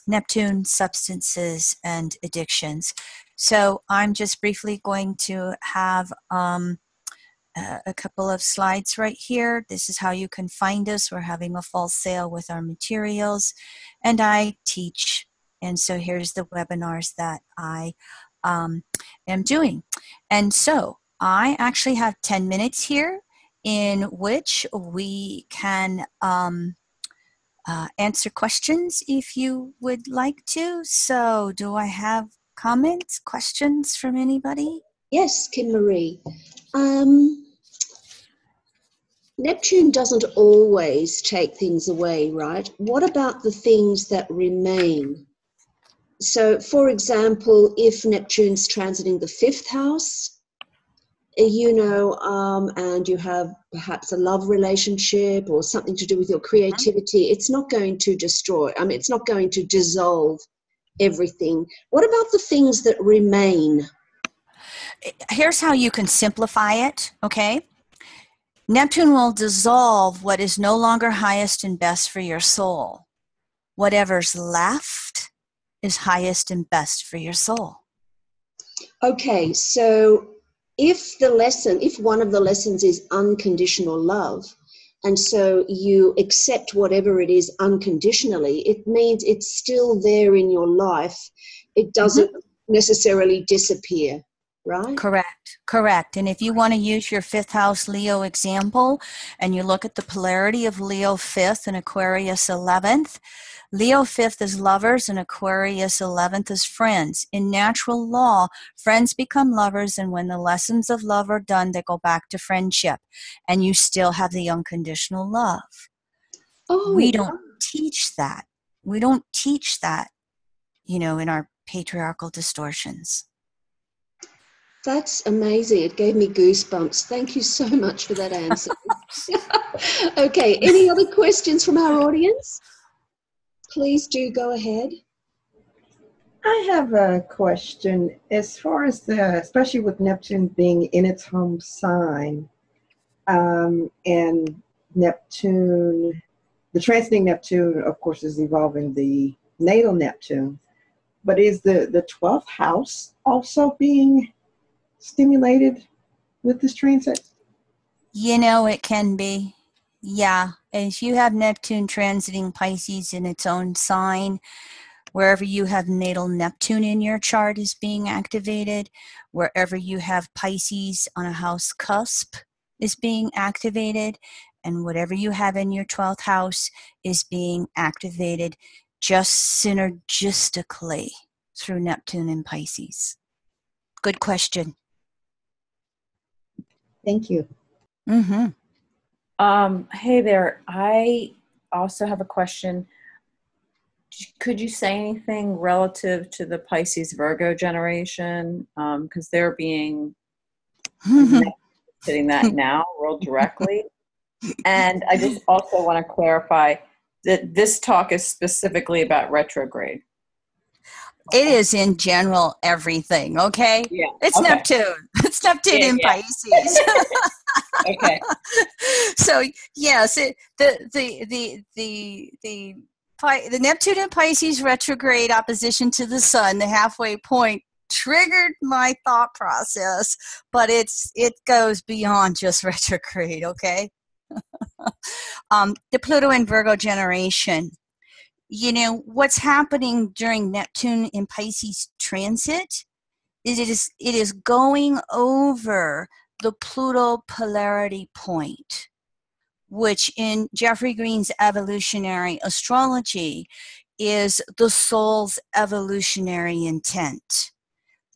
Neptune, substances, and addictions. So I'm just briefly going to have a couple of slides right here. This is how you can find us. We're having a fall sale with our materials, and I teach. And so here's the webinars that I am doing. And so I actually have 10 minutes here in which we can answer questions if you would like to. So do I have comments, questions from anybody? Yes, Kim Marie. Neptune doesn't always take things away, right? What about the things that remain? So, for example, if Neptune's transiting the 5th house, and you have perhaps a love relationship or something to do with your creativity, it's not going to destroy, it's not going to dissolve everything. What about the things that remain? Here's how you can simplify it, okay? Neptune will dissolve what is no longer highest and best for your soul. Whatever's left is highest and best for your soul. Okay, so if one of the lessons is unconditional love, and so you accept whatever it is unconditionally, it means it's still there in your life. It doesn't necessarily disappear, right? Correct. And if you want to use your fifth house Leo example, and you look at the polarity of Leo 5th and Aquarius 11th, Leo 5th is lovers and Aquarius 11th is friends. In natural law, friends become lovers, and when the lessons of love are done, they go back to friendship, and you still have the unconditional love. We don't teach that. We don't teach that, in our patriarchal distortions. That's amazing. It gave me goosebumps. Thank you so much for that answer. Okay, any other questions from our audience? Please do go ahead. I have a question. As far as especially with Neptune being in its home sign, and Neptune, the transiting Neptune, of course, is evolving the natal Neptune, but is the 12th house also being stimulated with this transit? It can be. Yeah. If you have Neptune transiting Pisces in its own sign, wherever you have natal Neptune in your chart is being activated, wherever you have Pisces on a house cusp is being activated, and whatever you have in your 12th house is being activated just synergistically through Neptune and Pisces. Good question. Thank you. Hey there. I also have a question. Could you say anything relative to the Pisces Virgo generation? Because they're being hitting that now real directly. And I just also want to clarify that this talk is specifically about retrograde. It is in general everything, okay? Yeah. It's okay. Neptune. It's Neptune in Pisces. Okay. So yes, the Neptune and Pisces retrograde opposition to the Sun, the halfway point, triggered my thought process, but it goes beyond just retrograde, okay? The Pluto and Virgo generation. What's happening during Neptune in Pisces transit is it is going over the Pluto polarity point, which in Jeffrey Green's Evolutionary Astrology is the soul's evolutionary intent.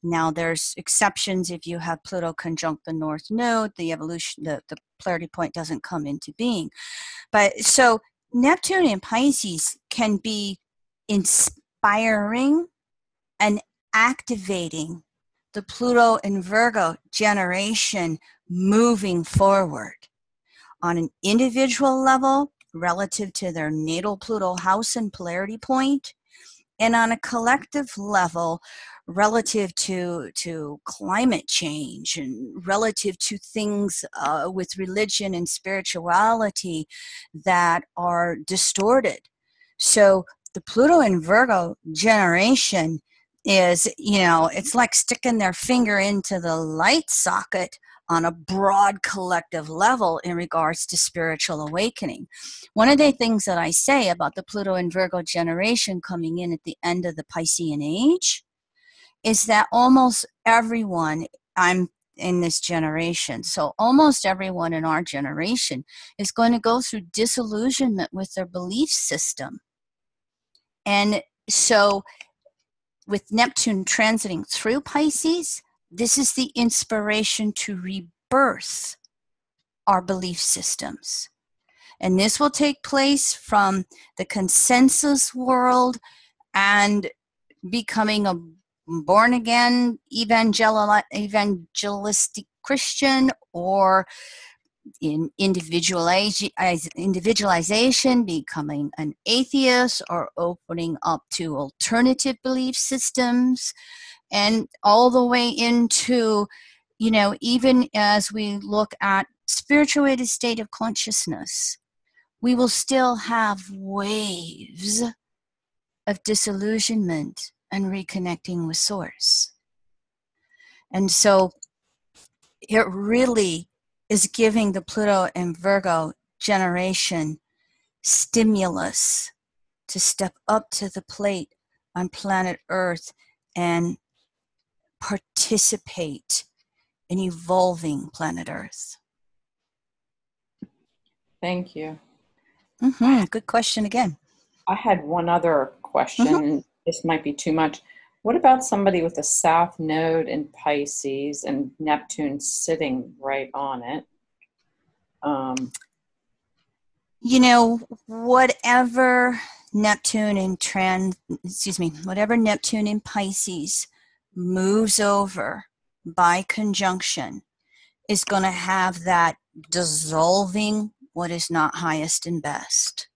Now, there's exceptions. If you have Pluto conjunct the North Node, the polarity point doesn't come into being. But so Neptune in Pisces can be inspiring and activating the Pluto and Virgo generation moving forward on an individual level relative to their natal Pluto house and polarity point, and on a collective level relative to climate change and relative to things with religion and spirituality that are distorted. So the Pluto and Virgo generation is, it's like sticking their finger into the light socket on a broad collective level in regards to spiritual awakening. One of the things that I say about the Pluto and Virgo generation coming in at the end of the Piscean age is that almost everyone, I'm in this generation, so almost everyone in our generation is going to go through disillusionment with their belief system. And so with Neptune transiting through Pisces, this is the inspiration to rebirth our belief systems. And this will take place from the consensus world and becoming a born-again evangelistic Christian, or in individualization, becoming an atheist, or opening up to alternative belief systems, and all the way into, even as we look at spirituated state of consciousness, we will still have waves of disillusionment and reconnecting with source. And so it really is giving the Pluto and Virgo generation stimulus to step up to the plate on planet Earth and participate in evolving planet Earth. Thank you. Good question again. I had one other question, and this might be too much. What about somebody with a South Node in Pisces and Neptune sitting right on it? Whatever Neptune in Pisces moves over by conjunction is going to have that dissolving what is not highest and best.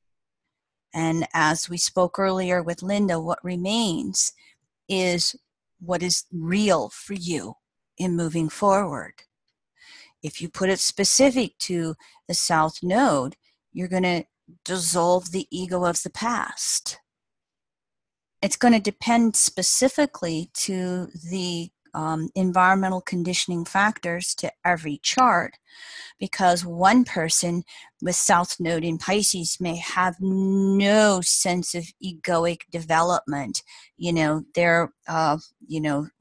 And as we spoke earlier with Linda, what remains is what is real for you in moving forward. If you put it specific to the South Node, you're going to dissolve the ego of the past. It's going to depend specifically to the environmental conditioning factors to every chart, because one person with South Node in Pisces may have no sense of egoic development. They're,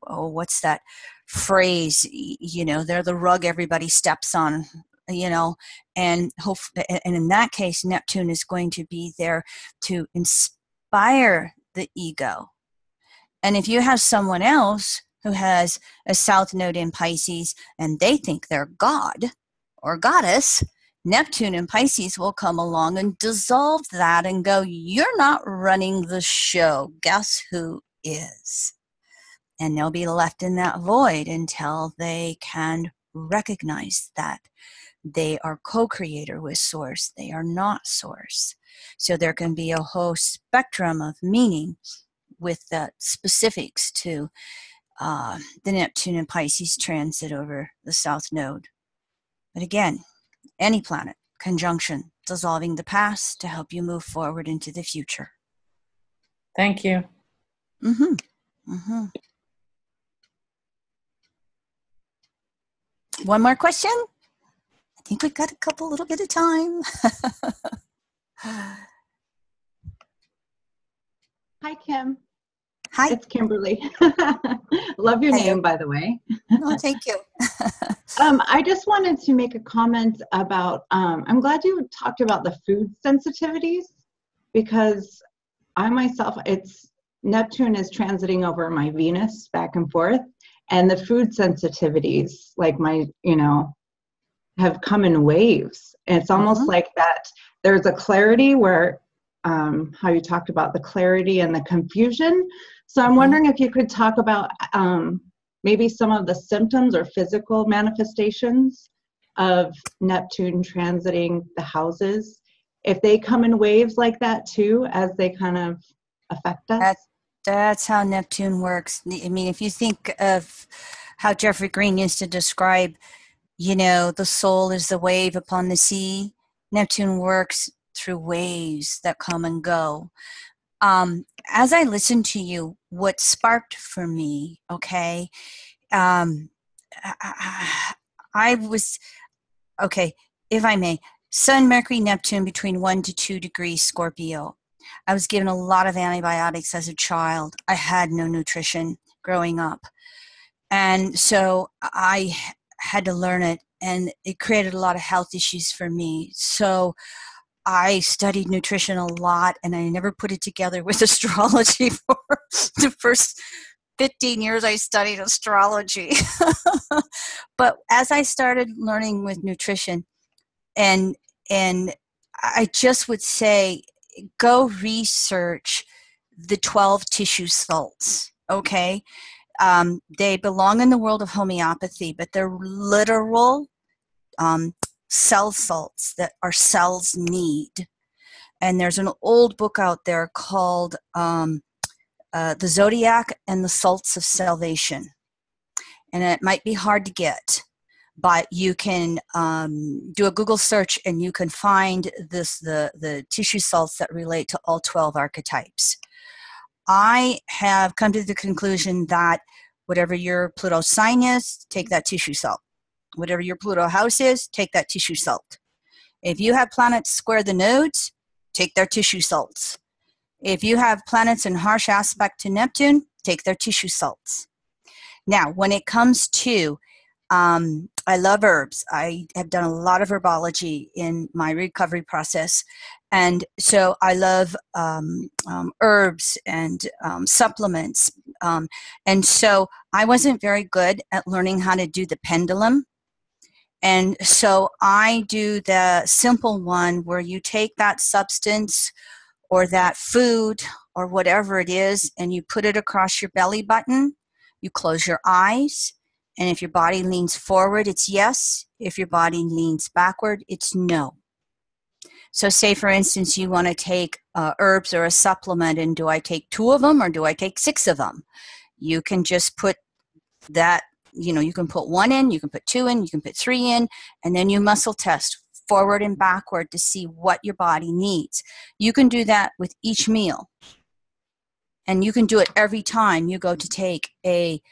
what's that phrase? They're the rug everybody steps on, and in that case, Neptune is going to be there to inspire the ego. And if you have someone else who has a South Node in Pisces and they think they're God or goddess, Neptune in Pisces will come along and dissolve that and go, you're not running the show. Guess who is? And they'll be left in that void until they can recognize that they are co-creator with source. They are not source. So there can be a whole spectrum of meaning with the specifics to the Neptune and Pisces transit over the South Node. But again, any planet, conjunction, dissolving the past to help you move forward into the future. Thank you. One more question? I think we've got a little bit of time. Hi, Kim. Hi. It's Kimberly. Love your name, by the way. Oh, thank you. I just wanted to make a comment about, I'm glad you talked about the food sensitivities, because I myself, Neptune is transiting over my Venus back and forth, and the food sensitivities, like have come in waves. And it's almost like that there's a clarity where, how you talked about the clarity and the confusion. So I'm wondering if you could talk about maybe some of the symptoms or physical manifestations of Neptune transiting the houses, if they come in waves like that too, as they kind of affect us. That's how Neptune works. I mean, if you think of how Jeffrey Green used to describe, the soul is the wave upon the sea, Neptune works through waves that come and go. As I listened to you, what sparked for me, okay, I was, okay, if I may, Sun, Mercury, Neptune between 1 to 2 degrees Scorpio. I was given a lot of antibiotics as a child. I had no nutrition growing up. And so I had to learn it, and it created a lot of health issues for me. So I studied nutrition a lot, and I never put it together with astrology for the first 15 years I studied astrology. But as I started learning with nutrition, and I just would say, go research the 12 tissue salts, okay? They belong in the world of homeopathy, but they're literal cell salts that our cells need. And there's an old book out there called The Zodiac and the Salts of Salvation. And it might be hard to get, but you can do a Google search and you can find the tissue salts that relate to all 12 archetypes. I have come to the conclusion that whatever your Pluto sign is, take that tissue salt. Whatever your Pluto house is, take that tissue salt. If you have planets square the nodes, take their tissue salts. If you have planets in harsh aspect to Neptune, take their tissue salts. Now, when it comes to, I love herbs. I have done a lot of herbology in my recovery process. And so I love herbs and supplements. And so I wasn't very good at learning how to do the pendulum. And so I do the simple one where you take that substance or that food or whatever it is and you put it across your belly button. You close your eyes. And if your body leans forward, it's yes. If your body leans backward, it's no. So say, for instance, you want to take herbs or a supplement, and do I take 2 of them or do I take 6 of them? You can just put that, you can put 1 in, you can put 2 in, you can put 3 in, and then you muscle test forward and backward to see what your body needs. You can do that with each meal. And you can do it every time you go to take a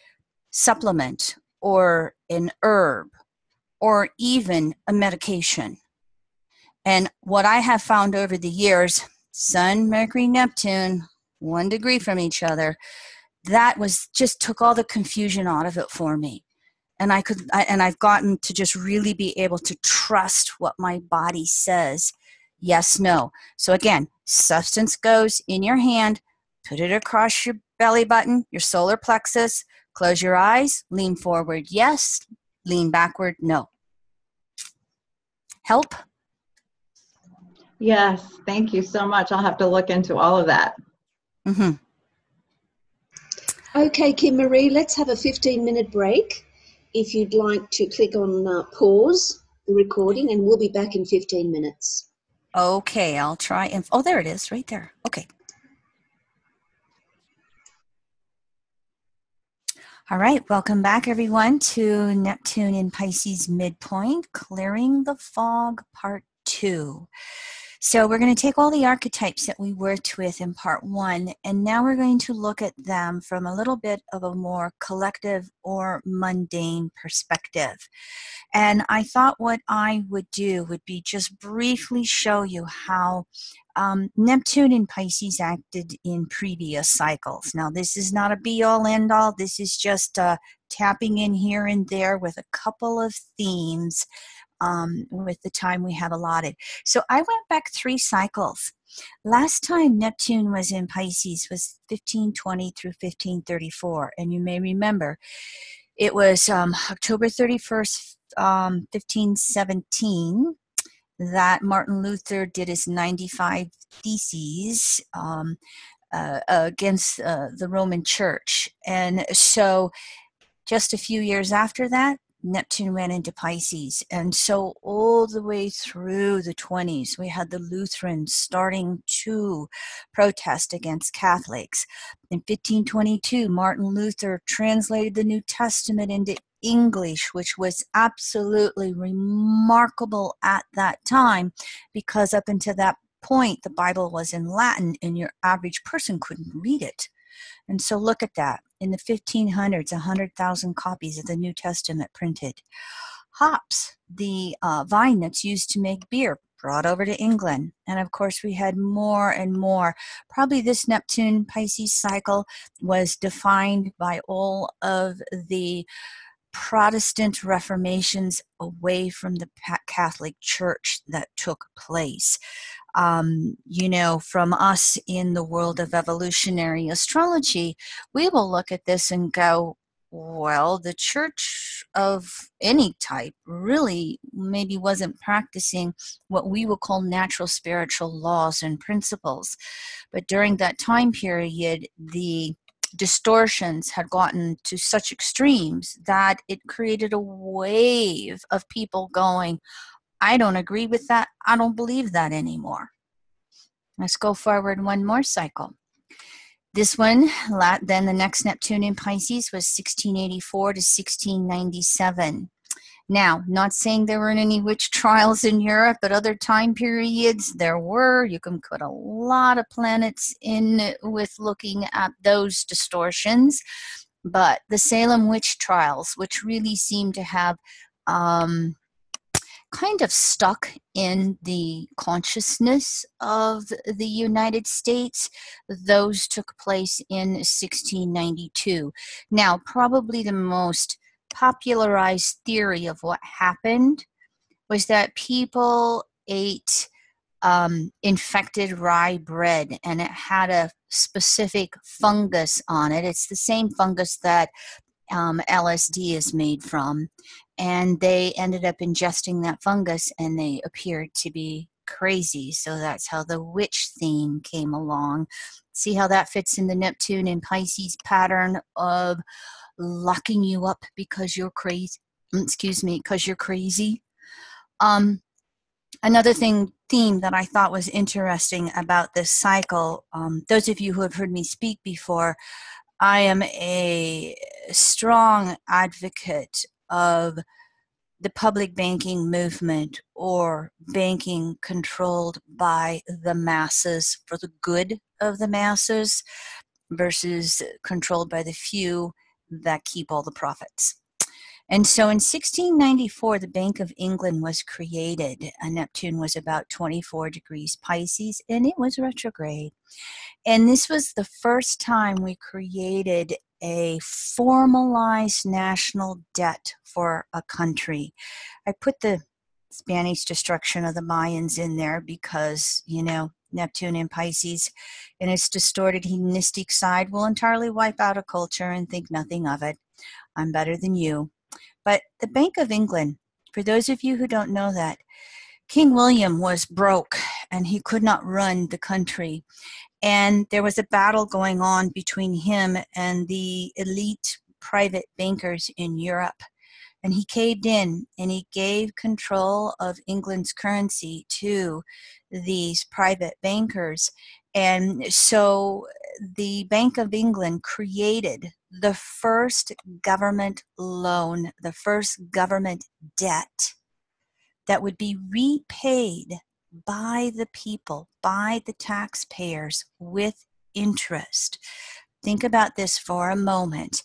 supplement or an herb or even a medication. And what I have found over the years, Sun, Mercury, Neptune, 1 degree from each other, that was just took all the confusion out of it for me. And I've gotten to just really be able to trust what my body says. Yes, no. So again, substance goes in your hand, put it across your belly button, your solar plexus, close your eyes, lean forward, yes, lean backward, no. Help? Yes, thank you so much. I'll have to look into all of that. Mm-hmm. Okay, Kim Marie, let's have a 15-minute break. If you'd like to click on pause the recording, and we'll be back in 15 minutes. Okay, I'll try. And oh, there it is, right there. Okay. All right, welcome back, everyone, to Neptune in Pisces Midpoint, Clearing the Fog, Part 2. So we're going to take all the archetypes that we worked with in Part 1, and now we're going to look at them from a little bit of a more collective or mundane perspective. And I thought what I would do would be just briefly show you how Neptune in Pisces acted in previous cycles. Now, this is not a be-all, end-all. This is just tapping in here and there with a couple of themes with the time we have allotted. So I went back 3 cycles. Last time Neptune was in Pisces was 1520 through 1534. And you may remember it was October 31st, 1517, that Martin Luther did his 95 Theses against the Roman Church. And so just a few years after that, Neptune went into Pisces. And so all the way through the 20s, we had the Lutherans starting to protest against Catholics. In 1522, Martin Luther translated the New Testament into English, which was absolutely remarkable at that time, because up until that point, the Bible was in Latin and your average person couldn't read it. And so look at that. In the 1500s, 100,000 copies of the New Testament printed. Hops, the vine that's used to make beer, brought over to England. And of course, we had more and more. Probably this Neptune Pisces cycle was defined by all of the Protestant reformations away from the Catholic Church that took place. From us in the world of evolutionary astrology, we will look at this and go, well, the church of any type really maybe wasn't practicing what we will call natural spiritual laws and principles. But during that time period, the distortions had gotten to such extremes that it created a wave of people going, I don't agree with that. I don't believe that anymore. Let's go forward one more cycle. This one, then the next Neptune in Pisces was 1684 to 1697. Now, not saying there weren't any witch trials in Europe, but other time periods there were. You can put a lot of planets in with looking at those distortions. But the Salem witch trials, which really seem to have kind of stuck in the consciousness of the United States, those took place in 1692. Now, probably the most popularized theory of what happened was that people ate infected rye bread, and it had a specific fungus on it. It's the same fungus that LSD is made from, and they ended up ingesting that fungus and they appeared to be crazy. So that's how the witch theme came along. See how that fits in the Neptune and Pisces pattern of locking you up because you're crazy. Because you're crazy. Another theme that I thought was interesting about this cycle, those of you who have heard me speak before, I am a strong advocate of the public banking movement, or banking controlled by the masses for the good of the masses versus controlled by the few that keep all the profits. And so in 1694, the Bank of England was created. Neptune was about 24 degrees Pisces, and it was retrograde. And this was the first time we created a formalized national debt for a country. I put the Spanish destruction of the Mayans in there because, you know, Neptune in Pisces in its distorted hedonistic side will entirely wipe out a culture and think nothing of it. I'm better than you. But the Bank of England, for those of you who don't know that, King William was broke and he could not run the country. And there was a battle going on between him and the elite private bankers in Europe. And he caved in and he gave control of England's currency to these private bankers. And so the Bank of England created the first government loan, the first government debt that would be repaid by the people, by the taxpayers with interest. Think about this for a moment.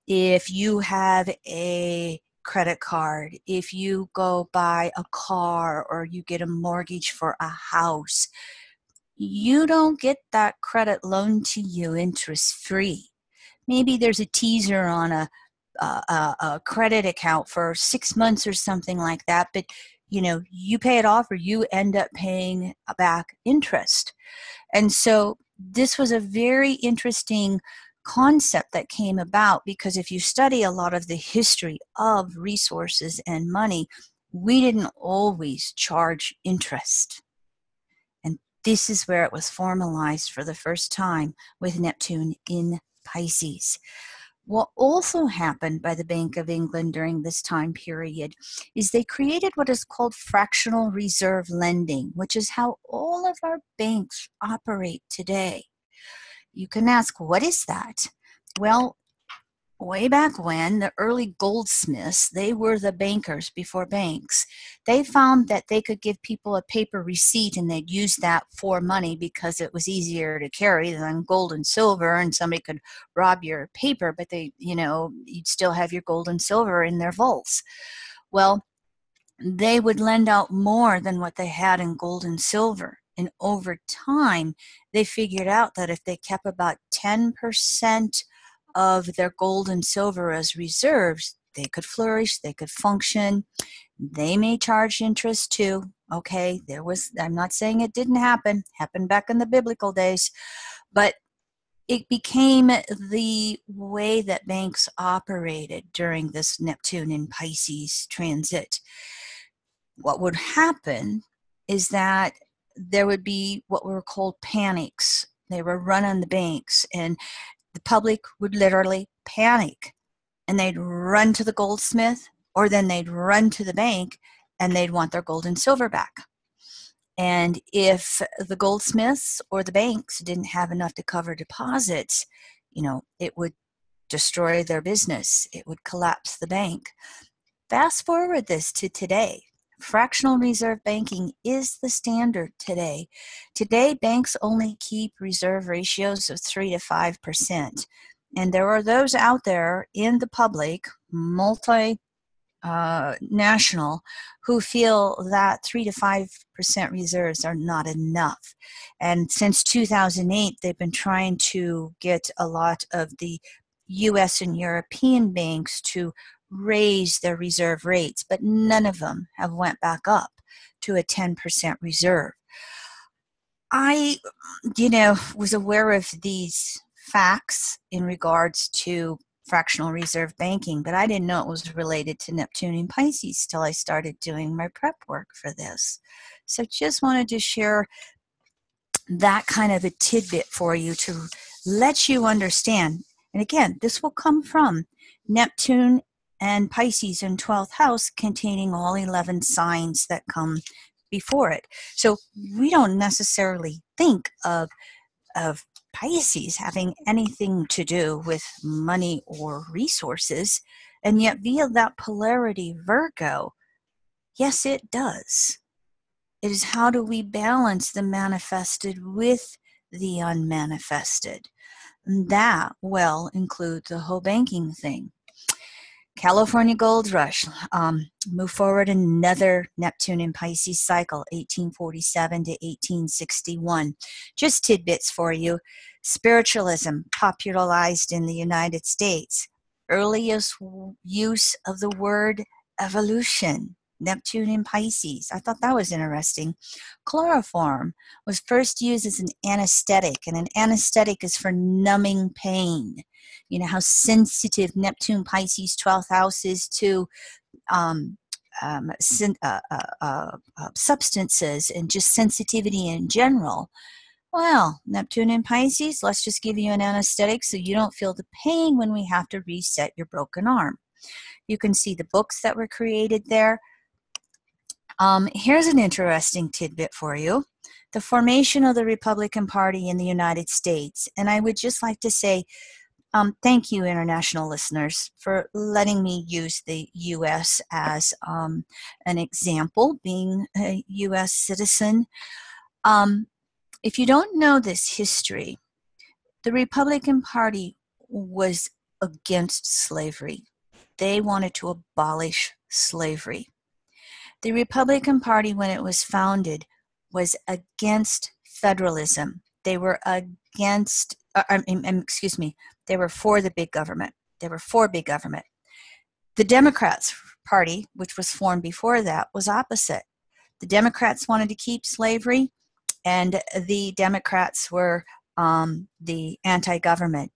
If you have a credit card, if you go buy a car or you get a mortgage for a house, you don't get that credit loan to you interest free. Maybe there's a teaser on a credit account for 6 months or something like that, but you know, you pay it off or you end up paying back interest. And so this was a very interesting concept that came about, because if you study a lot of the history of resources and money, we didn't always charge interest. And this is where it was formalized for the first time with Neptune in Pisces. What also happened by the Bank of England during this time period is they created what is called fractional reserve lending, which is how all of our banks operate today. You can ask, what is that? Well, way back when, the early goldsmiths, they were the bankers before banks. They found that they could give people a paper receipt and they'd use that for money because it was easier to carry than gold and silver, and somebody could rob your paper, but they, you know, you'd still have your gold and silver in their vaults. Well, they would lend out more than what they had in gold and silver. And over time, they figured out that if they kept about 10% of their gold and silver as reserves, they could flourish, they could function. They may charge interest too. Okay, I'm not saying it didn't happen, happened back in the biblical days, but it became the way that banks operated during this Neptune in Pisces transit. What would happen is that there would be what were called panics. They were run on the banks, and the public would literally panic, and they'd run to the goldsmith, or then they'd run to the bank and they'd want their gold and silver back. And if the goldsmiths or the banks didn't have enough to cover deposits, it would destroy their business. It would collapse the bank. Fast forward this to today. Fractional reserve banking is the standard today. Today, banks only keep reserve ratios of 3 to 5%. And there are those out there in the public, national, who feel that 3 to 5% reserves are not enough. And since 2008, they've been trying to get a lot of the US and European banks to raise their reserve rates, but none of them have went back up to a 10% reserve. I, was aware of these facts in regards to fractional reserve banking, but I didn't know it was related to Neptune in Pisces till I started doing my prep work for this. So just wanted to share that kind of a tidbit for you to let you understand. And again, this will come from Neptune and Pisces in 12th house, containing all 11 signs that come before it. So we don't necessarily think of Pisces having anything to do with money or resources, and yet via that polarity Virgo, yes, it does. It is how do we balance the manifested with the unmanifested. And that will include the whole banking thing. California Gold Rush, move forward another Neptune in Pisces cycle, 1847 to 1861. Just tidbits for you. Spiritualism, popularized in the United States. Earliest use of the word evolution, Neptune in Pisces. I thought that was interesting. Chloroform was first used as an anesthetic, and an anesthetic is for numbing pain. You know how sensitive Neptune Pisces 12th house is to substances and just sensitivity in general. Well, Neptune in Pisces, let's just give you an anesthetic so you don't feel the pain when we have to reset your broken arm. You can see the books that were created there. Here's an interesting tidbit for you. The formation of the Republican Party in the United States. And I would just like to say, thank you, international listeners, for letting me use the U.S. as an example, being a U.S. citizen. If you don't know this history, the Republican Party was against slavery. They wanted to abolish slavery. The Republican Party, when it was founded, was against federalism. They were against, they were for the big government. They were for big government. The Democrats Party, which was formed before that, was opposite. The Democrats wanted to keep slavery, and the Democrats were the anti-government.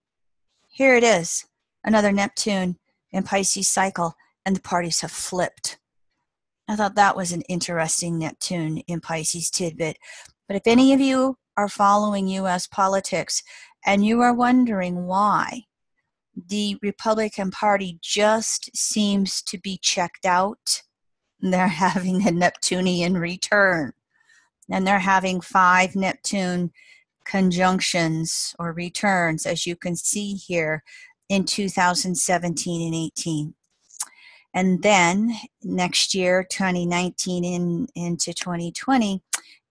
Here it is, another Neptune in Pisces cycle, and the parties have flipped. I thought that was an interesting Neptune in Pisces tidbit. But if any of you are following U.S. politics and you are wondering why the Republican Party just seems to be checked out, they're having a Neptunian return. And they're having 5 Neptune conjunctions or returns, as you can see here, in 2017 and 18. And then next year, 2019 into 2020,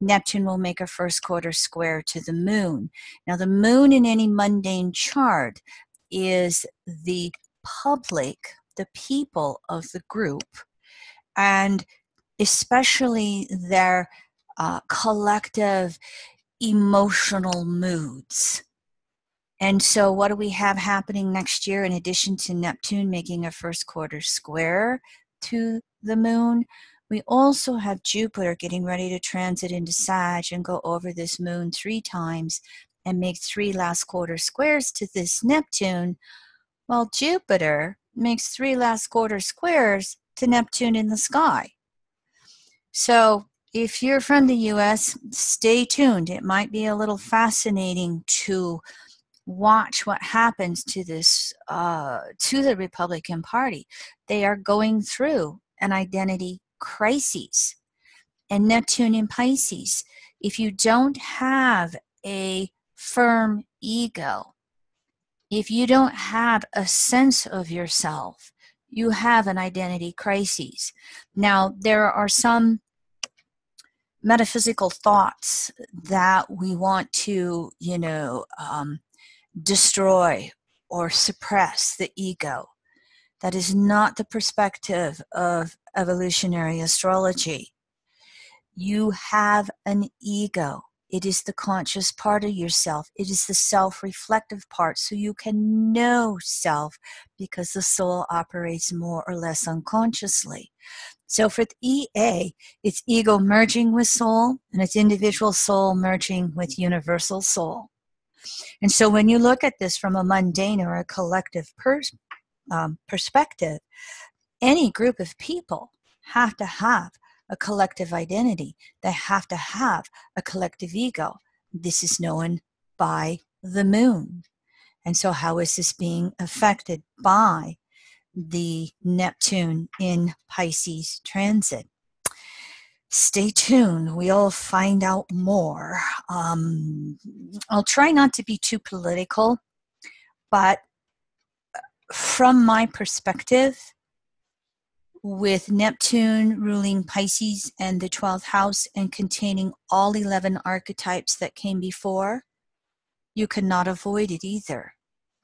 Neptune will make a first quarter square to the moon. Now, the moon in any mundane chart is the public, the people of the group, and especially their collective emotional moods. And so what do we have happening next year in addition to Neptune making a first quarter square to the moon? We also have Jupiter getting ready to transit into Sag and go over this moon 3 times and make 3 last quarter squares to this Neptune, while Jupiter makes 3 last quarter squares to Neptune in the sky. So if you're from the US, stay tuned. It might be a little fascinating to watch what happens to this, to the Republican Party. They are going through an identity crisis. And Neptune in Pisces, if you don't have a firm ego, if you don't have a sense of yourself, you have an identity crisis. Now, there are some metaphysical thoughts that we want to, destroy or suppress the ego. That is not the perspective of evolutionary astrology. You have an ego. It is the conscious part of yourself. It is the self-reflective part, so you can know self, because the soul operates more or less unconsciously. So for EA, it's ego merging with soul, and it's individual soul merging with universal soul. And so when you look at this from a mundane or a collective perspective, any group of people have to have a collective identity. They have to have a collective ego. This is known by the moon. And so how is this being affected by the Neptune in Pisces transit? Stay tuned. We'll find out more. I'll try not to be too political, but from my perspective, with Neptune ruling Pisces and the 12th house and containing all 11 archetypes that came before, you cannot avoid it either.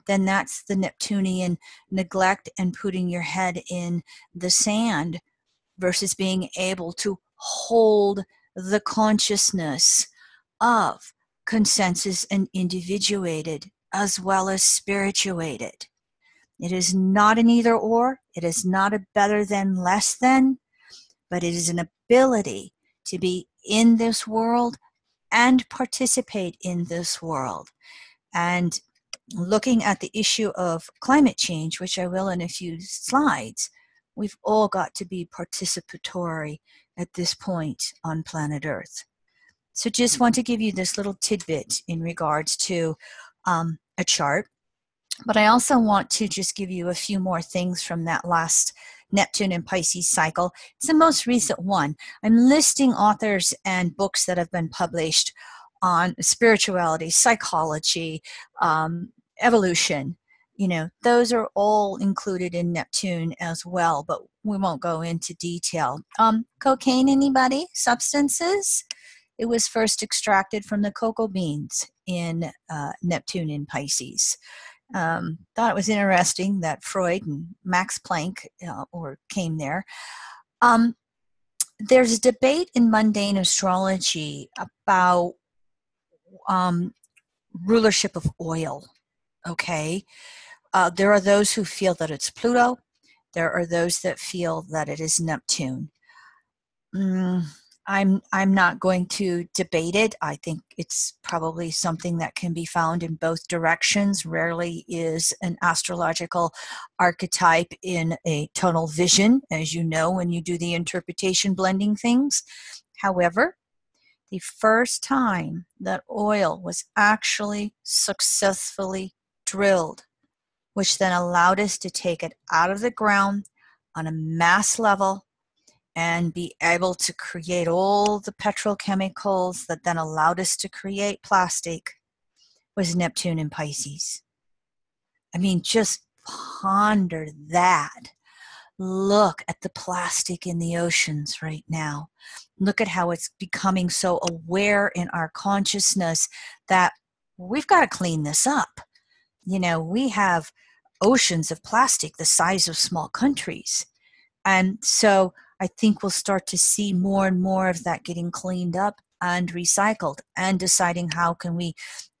Then that's the Neptunian neglect and putting your head in the sand versus being able to hold the consciousness of consensus and individuated as well as spirituated. It is not an either or. It is not a better than, less than, but it is an ability to be in this world and participate in this world. And looking at the issue of climate change, which I will in a few slides, we've all got to be participatory at this point on planet Earth. So just want to give you this little tidbit in regards to a chart. But I also want to just give you a few more things from that last Neptune and Pisces cycle. It's the most recent one. I'm listing authors and books that have been published on spirituality, psychology, evolution. Those are all included in Neptune as well, but we won't go into detail. Cocaine, anybody? Substances? It was first extracted from the cocoa beans in Neptune in Pisces. Thought it was interesting that Freud and Max Planck came there. There's a debate in mundane astrology about rulership of oil. Okay, there are those who feel that it's Pluto. There are those that feel that it is Neptune. I'm not going to debate it. I think it's probably something that can be found in both directions. Rarely is an astrological archetype in a tonal vision, as you know, when you do the interpretation blending things. However, the first time that oil was actually successfully drilled, which then allowed us to take it out of the ground on a mass level and be able to create all the petrochemicals that then allowed us to create plastic, was Neptune in Pisces. I mean, just ponder that. Look at the plastic in the oceans right now. Look at how it's becoming so aware in our consciousness that we've got to clean this up. We have oceans of plastic the size of small countries. And so I think we'll start to see more and more of that getting cleaned up and recycled, and deciding how can we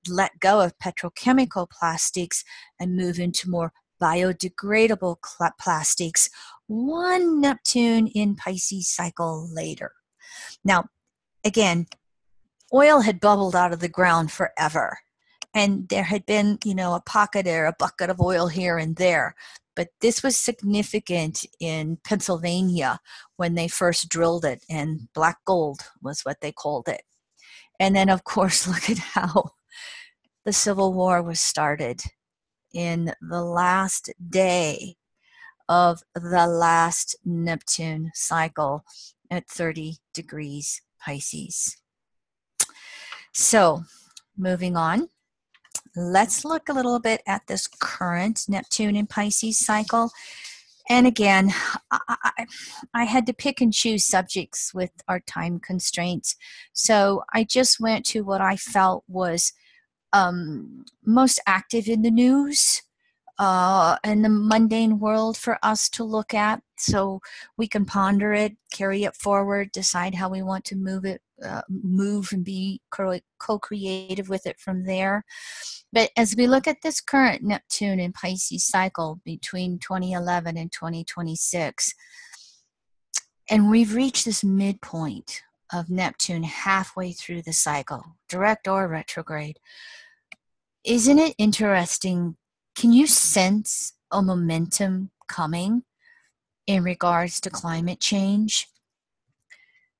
let go of petrochemical plastics and move into more biodegradable plastics, one Neptune in Pisces cycle later. Now, again, oil had bubbled out of the ground forever. And there had been, a pocket or a bucket of oil here and there. But this was significant in Pennsylvania when they first drilled it, and black gold was what they called it. And then, of course, look at how the Civil War was started in the last day of the last Neptune cycle at 30 degrees Pisces. So, moving on, let's look a little bit at this current Neptune in Pisces cycle. And again, I had to pick and choose subjects with our time constraints. So I just went to what I felt was most active in the news and the mundane world for us to look at, so we can ponder it, carry it forward, decide how we want to move and be co-creative with it from there. But as we look at this current Neptune in Pisces cycle between 2011 and 2026, and we've reached this midpoint of Neptune halfway through the cycle, direct or retrograde, isn't it interesting? Can you sense a momentum coming in regards to climate change?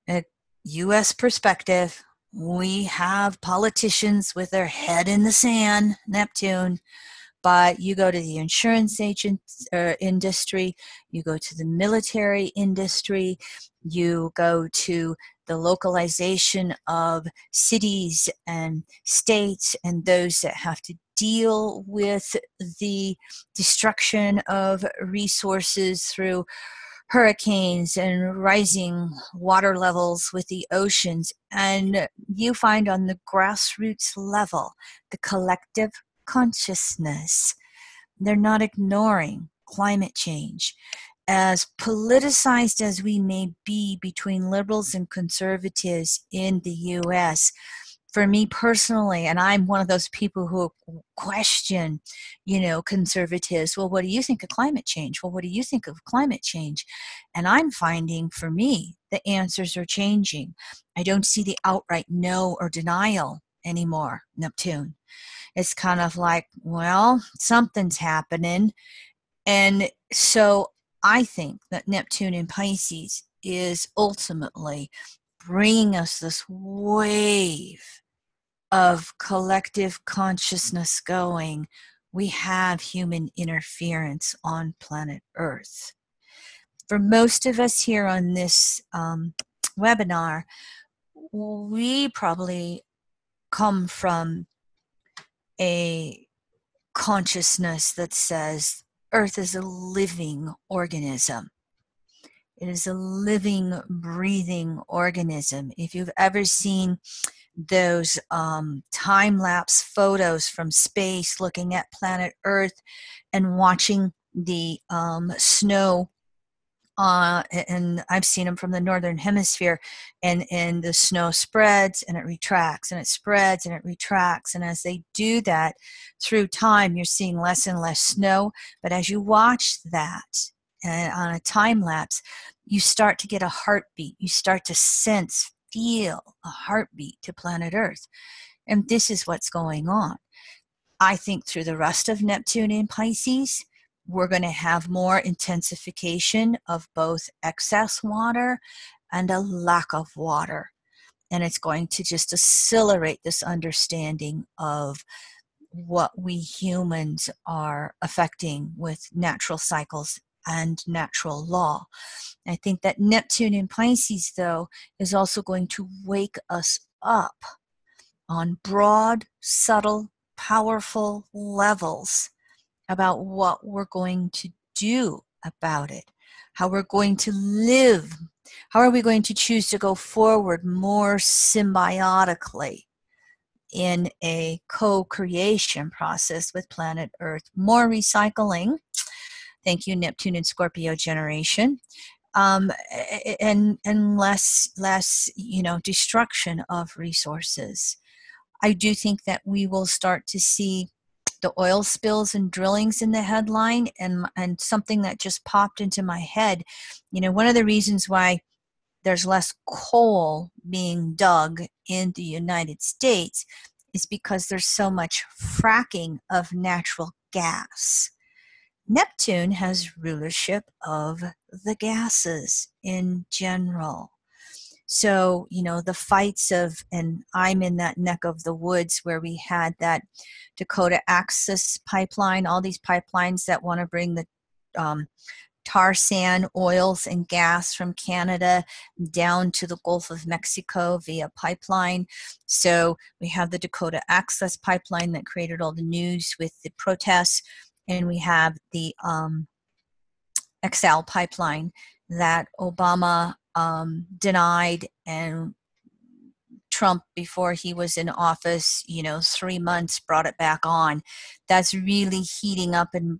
A U.S. perspective, we have politicians with their head in the sand, Neptune, but you go to the insurance industry, you go to the military industry, you go to the localization of cities and states and those that have to deal with the destruction of resources through hurricanes and rising water levels with the oceans. And you find on the grassroots level, the collective consciousness, they're not ignoring climate change. As politicized as we may be between liberals and conservatives in the U.S., for me personally, and I'm one of those people who question, conservatives, well, what do you think of climate change? Well, what do you think of climate change? And I'm finding, for me, the answers are changing. I don't see the outright no or denial anymore, Neptune. It's kind of like, well, something's happening. And so I think that Neptune in Pisces is ultimately bringing us this wave of collective consciousness going. We have human interference on planet Earth. For most of us here on this webinar, we probably come from a consciousness that says Earth is a living organism. It is a living, breathing organism. If you've ever seen those time-lapse photos from space looking at planet Earth and watching the snow, and I've seen them from the northern hemisphere, and the snow spreads and it retracts and it spreads and it retracts, and as they do that through time, you're seeing less and less snow. But as you watch that on a time lapse, you start to get a heartbeat. You start to feel a heartbeat to planet Earth. And this is what's going on. I think through the rest of Neptune in Pisces, we're going to have more intensification of both excess water and a lack of water. And it's going to just accelerate this understanding of what we humans are affecting with natural cycles and natural law. I think that Neptune in Pisces, though, is also going to wake us up on broad, subtle, powerful levels about what we're going to do about it, how we're going to live, how are we going to choose to go forward more symbiotically in a co-creation process with planet Earth, more recycling. Thank you, Neptune and Scorpio generation. And less destruction of resources. I do think that we will start to see the oil spills and drillings in the headline, and something that just popped into my head. One of the reasons why there's less coal being dug in the United States is because there's so much fracking of natural gas. Neptune has rulership of the gases in general. So, you know, the fights of, and I'm in that neck of the woods where we had that Dakota Access pipeline, all these pipelines that want to bring the tar sand, oils, and gas from Canada down to the Gulf of Mexico via pipeline. So we have the Dakota Access pipeline that created all the news with the protests, and we have the XL pipeline that Obama denied, and Trump, before he was in office, you know, 3 months, brought it back on. That's really heating up in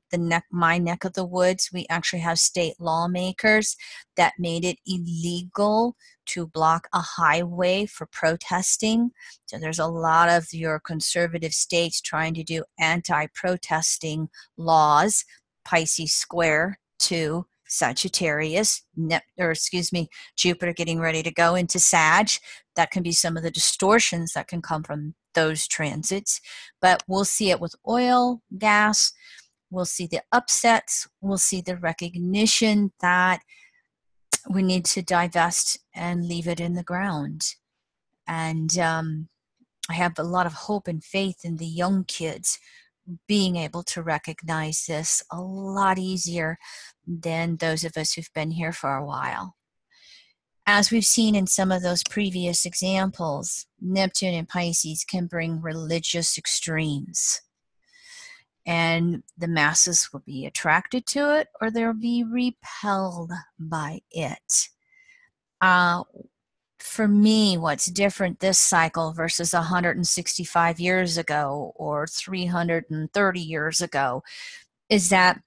my neck of the woods. We actually have state lawmakers that made it illegal to block a highway for protesting. So there's a lot of your conservative states trying to do anti-protesting laws. Pisces square to Sagittarius, Jupiter getting ready to go into Sag. That can be some of the distortions that can come from those transits. But we'll see it with oil, gas. We'll see the upsets. We'll see the recognition that we need to divest and leave it in the ground. And I have a lot of hope and faith in the young kids being able to recognize this a lot easier than those of us who've been here for a while. As we've seen in some of those previous examples, Neptune and Pisces can bring religious extremes. And the masses will be attracted to it, or they'll be repelled by it. For me, what's different this cycle versus 165 years ago or 330 years ago is that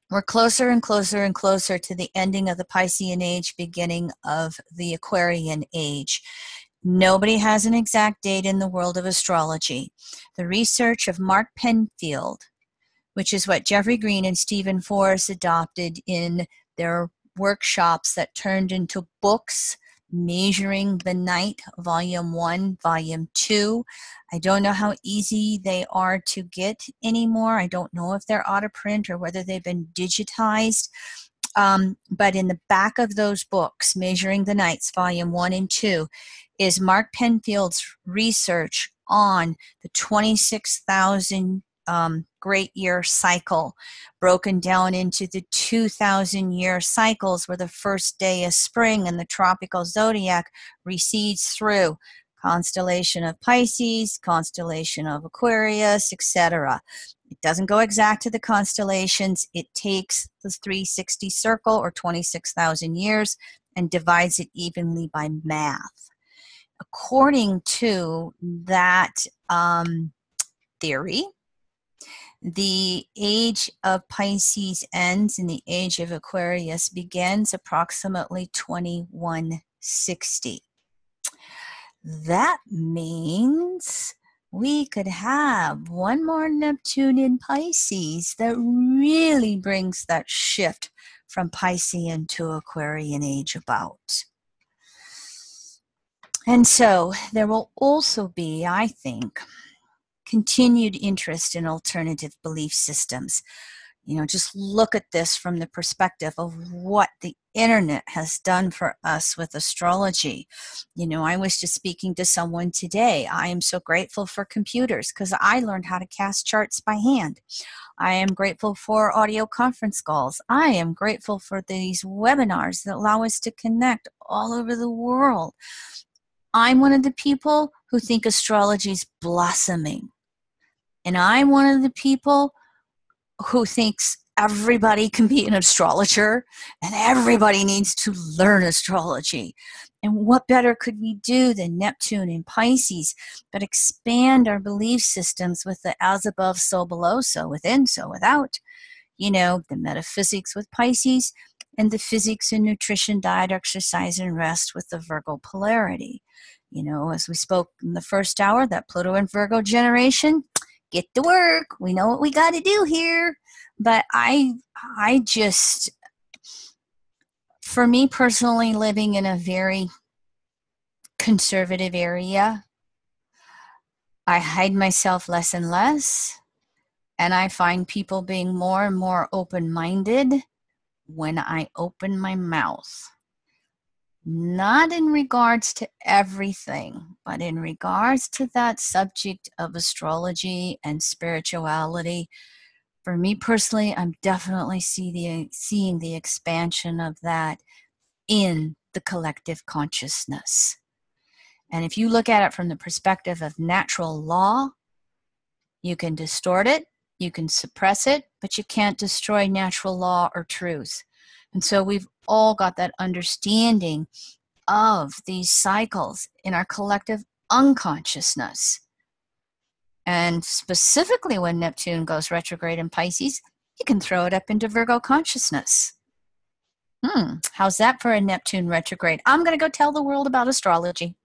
we're closer and closer and closer to the ending of the Piscean age, beginning of the Aquarian age. Nobody has an exact date in the world of astrology. The research of Mark Penfield, which is what Jeffrey Green and Stephen Forrest adopted in their workshops that turned into books, Measuring the Night, Volume 1, Volume 2. I don't know how easy they are to get anymore. I don't know if they're out of print or whether they've been digitized. But in the back of those books, Measuring the Nights, Volume 1 and 2, is Mark Penfield's research on the 26,000 great year cycle, broken down into the 2,000-year cycles, where the first day is spring and the tropical zodiac recedes through constellation of Pisces, constellation of Aquarius, etc. It doesn't go exact to the constellations. It takes the 360 circle, or 26,000 years, and divides it evenly by math. According to that theory, the age of Pisces ends and the age of Aquarius begins approximately 2160. That means we could have one more Neptune in Pisces that really brings that shift from Piscean to Aquarian age about. And so there will also be, I think, continued interest in alternative belief systems. You know, just look at this from the perspective of what the internet has done for us with astrology. You know, I was just speaking to someone today. I am so grateful for computers because I learned how to cast charts by hand. I am grateful for audio conference calls. I am grateful for these webinars that allow us to connect all over the world. I'm one of the people who think astrology is blossoming. And I'm one of the people who thinks everybody can be an astrologer and everybody needs to learn astrology. And what better could we do than Neptune and Pisces, but expand our belief systems with the as above, so below, so within, so without. You know, the metaphysics with Pisces and the physics in nutrition, diet, exercise, and rest with the Virgo polarity. You know, as we spoke in the first hour, that Pluto and Virgo generation, get to work. We know what we got to do here. But I just, for me personally, living in a very conservative area, I hide myself less and less. And I find people being more and more open-minded when I open my mouth. not in regards to everything, but in regards to that subject of astrology and spirituality. For me personally, I'm definitely seeing the expansion of that in the collective consciousness. And if you look at it from the perspective of natural law, you can distort it, you can suppress it, but you can't destroy natural law or truth. And so we've all got that understanding of these cycles in our collective unconsciousness. And specifically when Neptune goes retrograde in Pisces, you can throw it up into Virgo consciousness. How's that for a Neptune retrograde? I'm going to go tell the world about astrology.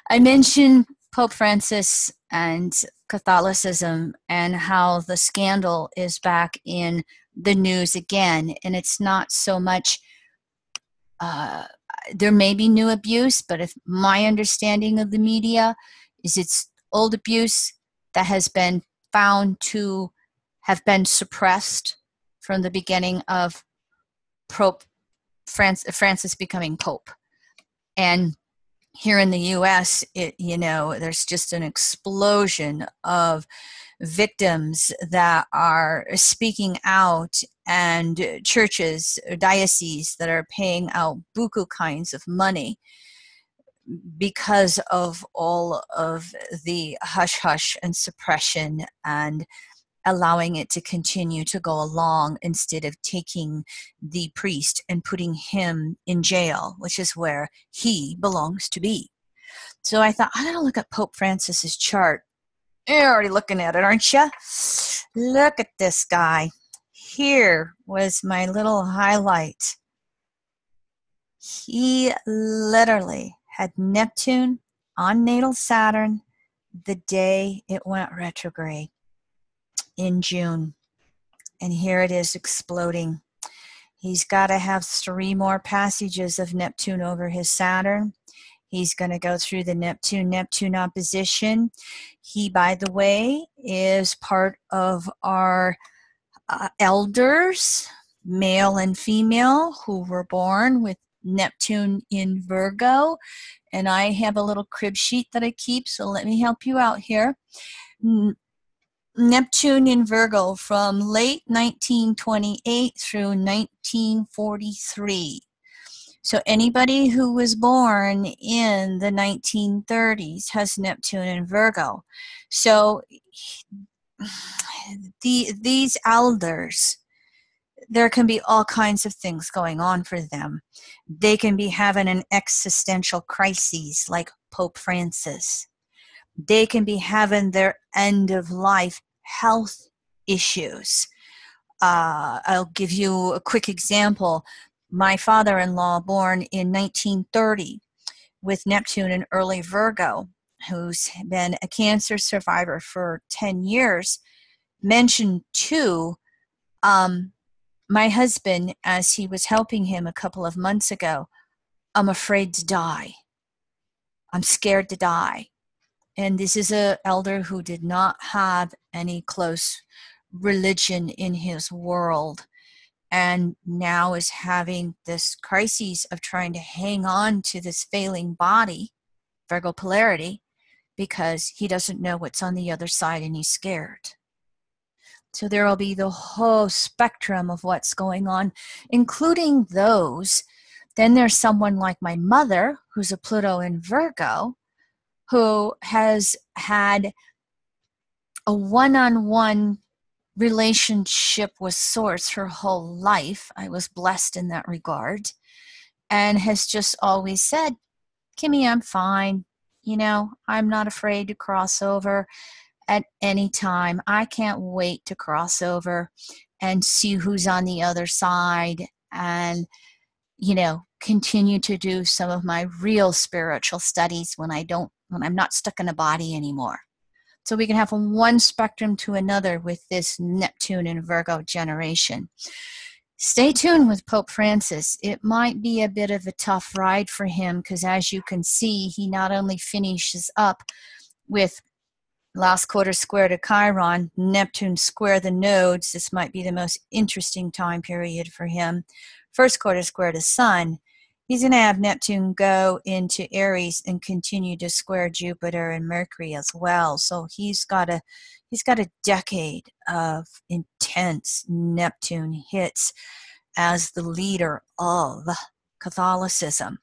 I mentioned Pope Francis and Catholicism and how the scandal is back in the news again. And it's not so much, there may be new abuse, but if my understanding of the media is it's old abuse that has been found to have been suppressed from the beginning of Pope Francis becoming Pope. And here in the U.S., there's just an explosion of victims that are speaking out, and churches, dioceses that are paying out buku kinds of money because of all of the hush-hush and suppression and allowing it to continue to go along instead of taking the priest and putting him in jail, which is where he belongs to be. So I thought, I'm going to look at Pope Francis's chart. You're already looking at it, aren't you? Look at this guy. Here was my little highlight. He literally had Neptune on natal Saturn the day it went retrograde in June. And here it is exploding. He's got to have 3 more passages of Neptune over his Saturn. He's going to go through the Neptune opposition. He, by the way, is part of our elders, male and female, who were born with Neptune in Virgo. And I have a little crib sheet that I keep, so let me help you out here. Neptune in Virgo from late 1928 through 1943. So anybody who was born in the 1930s has Neptune in Virgo. So these elders, there can be all kinds of things going on for them. They can be having an existential crisis like Pope Francis. They can be having their end of life health issues. I'll give you a quick example. My father-in-law, born in 1930 with Neptune in early Virgo, who's been a cancer survivor for 10 years, mentioned to my husband as he was helping him a couple of months ago, I'm afraid to die. I'm scared to die. And this is an elder who did not have any close religion in his world, and now is having this crisis of trying to hang on to this failing body, Virgo polarity, because he doesn't know what's on the other side and he's scared. So there will be the whole spectrum of what's going on, including those. Then there's someone like my mother, who's a Pluto in Virgo, who has had a one-on-one relationship with Source her whole life. I was blessed in that regard, and has just always said, Kimmy, I'm fine. I'm not afraid to cross over at any time. I can't wait to cross over and see who's on the other side and, continue to do some of my real spiritual studies when I'm not stuck in a body anymore. So we can have from one spectrum to another with this Neptune and Virgo generation. Stay tuned with Pope Francis. It might be a bit of a tough ride for him because, as you can see, he not only finishes up with Last quarter square to Chiron, Neptune square the nodes. This might be the most interesting time period for him. First quarter square to Sun. He's going to have Neptune go into Aries and continue to square Jupiter and Mercury as well. So he's got a decade of intense Neptune hits as the leader of Catholicism.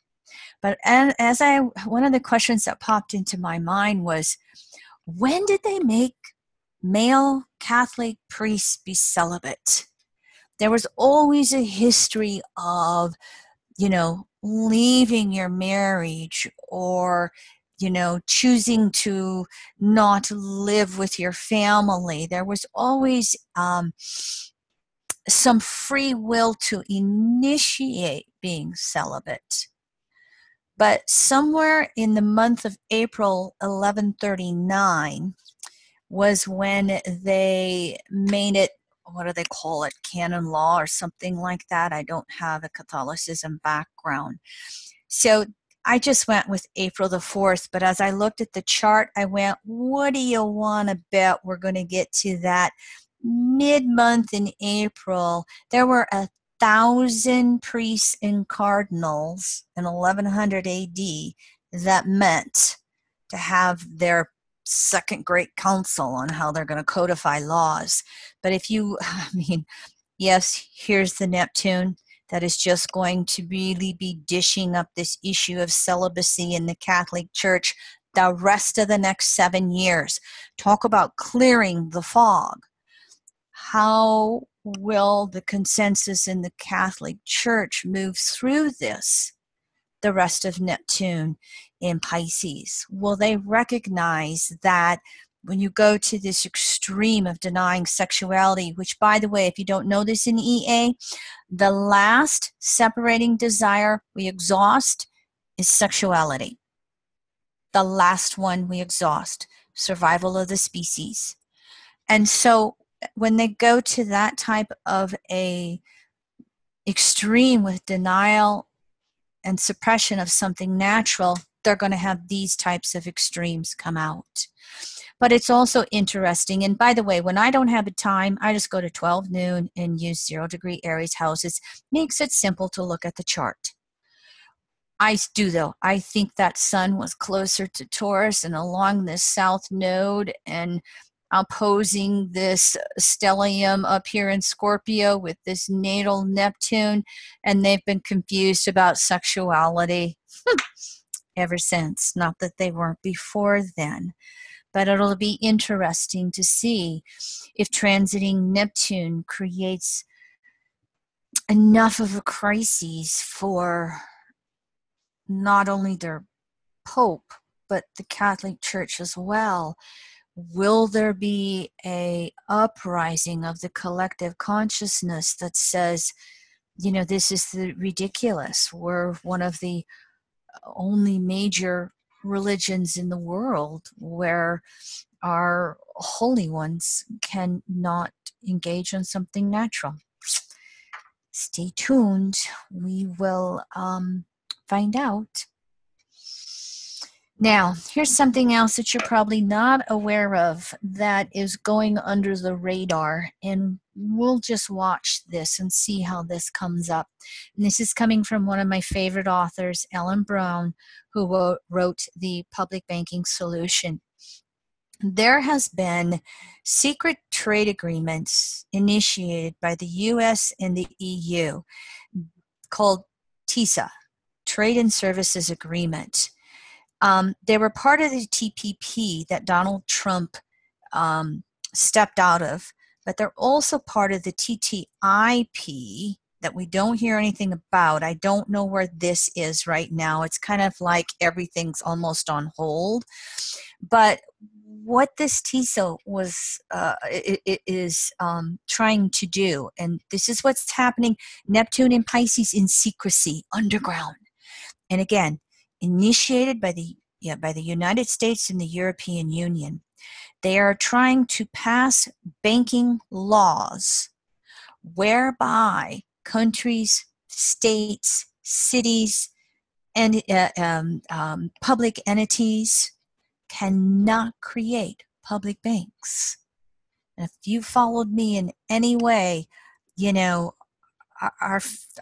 But one of the questions that popped into my mind was, when did they make male Catholic priests be celibate? There was always a history of, leaving your marriage or, choosing to not live with your family. There was always some free will to initiate being celibate. But somewhere in the month of April 1139 was when they made it, what do they call it, canon law or something like that. I don't have a Catholicism background. So I just went with April the 4th, but as I looked at the chart, I went, what do you want to bet we're going to get to that mid-month in April? There were 1,000 priests and cardinals in 1100 AD that meant to have their second great council on how they're going to codify laws. But yes, here's the Neptune that is just going to really be dishing up this issue of celibacy in the Catholic Church the rest of the next 7 years. Talk about clearing the fog. How will the consensus in the Catholic Church move through this, the rest of Neptune in Pisces? Will they recognize that when you go to this extreme of denying sexuality, which, by the way, if you don't know this in EA, the last separating desire we exhaust is sexuality. The last one we exhaust, survival of the species. And so when they go to that type of a extreme with denial and suppression of something natural, they're going to have these types of extremes come out. But it's also interesting. And by the way, when I don't have a time, I just go to 12 noon and use 0 degree Aries houses. Makes it simple to look at the chart. I do, though. I think that Sun was closer to Taurus and along this south node and opposing this stellium up here in Scorpio with this natal Neptune, and they've been confused about sexuality ever since. Not that they weren't before then, but it'll be interesting to see if transiting Neptune creates enough of a crisis for not only their Pope, but the Catholic Church as well. Will there be a uprising of the collective consciousness that says, this is ridiculous. We're one of the only major religions in the world where our holy ones cannot engage in something natural. Stay tuned. We will find out. Now, here's something else that you're probably not aware of that is going under the radar, and we'll just watch this and see how this comes up. And this is coming from one of my favorite authors, Ellen Brown, who wrote The Public Banking Solution. There has been secret trade agreements initiated by the US and the EU called TISA, Trade and Services Agreement. They were part of the TPP that Donald Trump stepped out of, but they're also part of the TTIP that we don't hear anything about. I don't know where this is right now. It's kind of like everything's almost on hold. But what this TISA was is trying to do, and this is what's happening, Neptune and Pisces in secrecy, underground. And again, initiated by the United States and the European Union. They are trying to pass banking laws whereby countries, states, cities, and public entities cannot create public banks. And if you followed me in any way, you know, our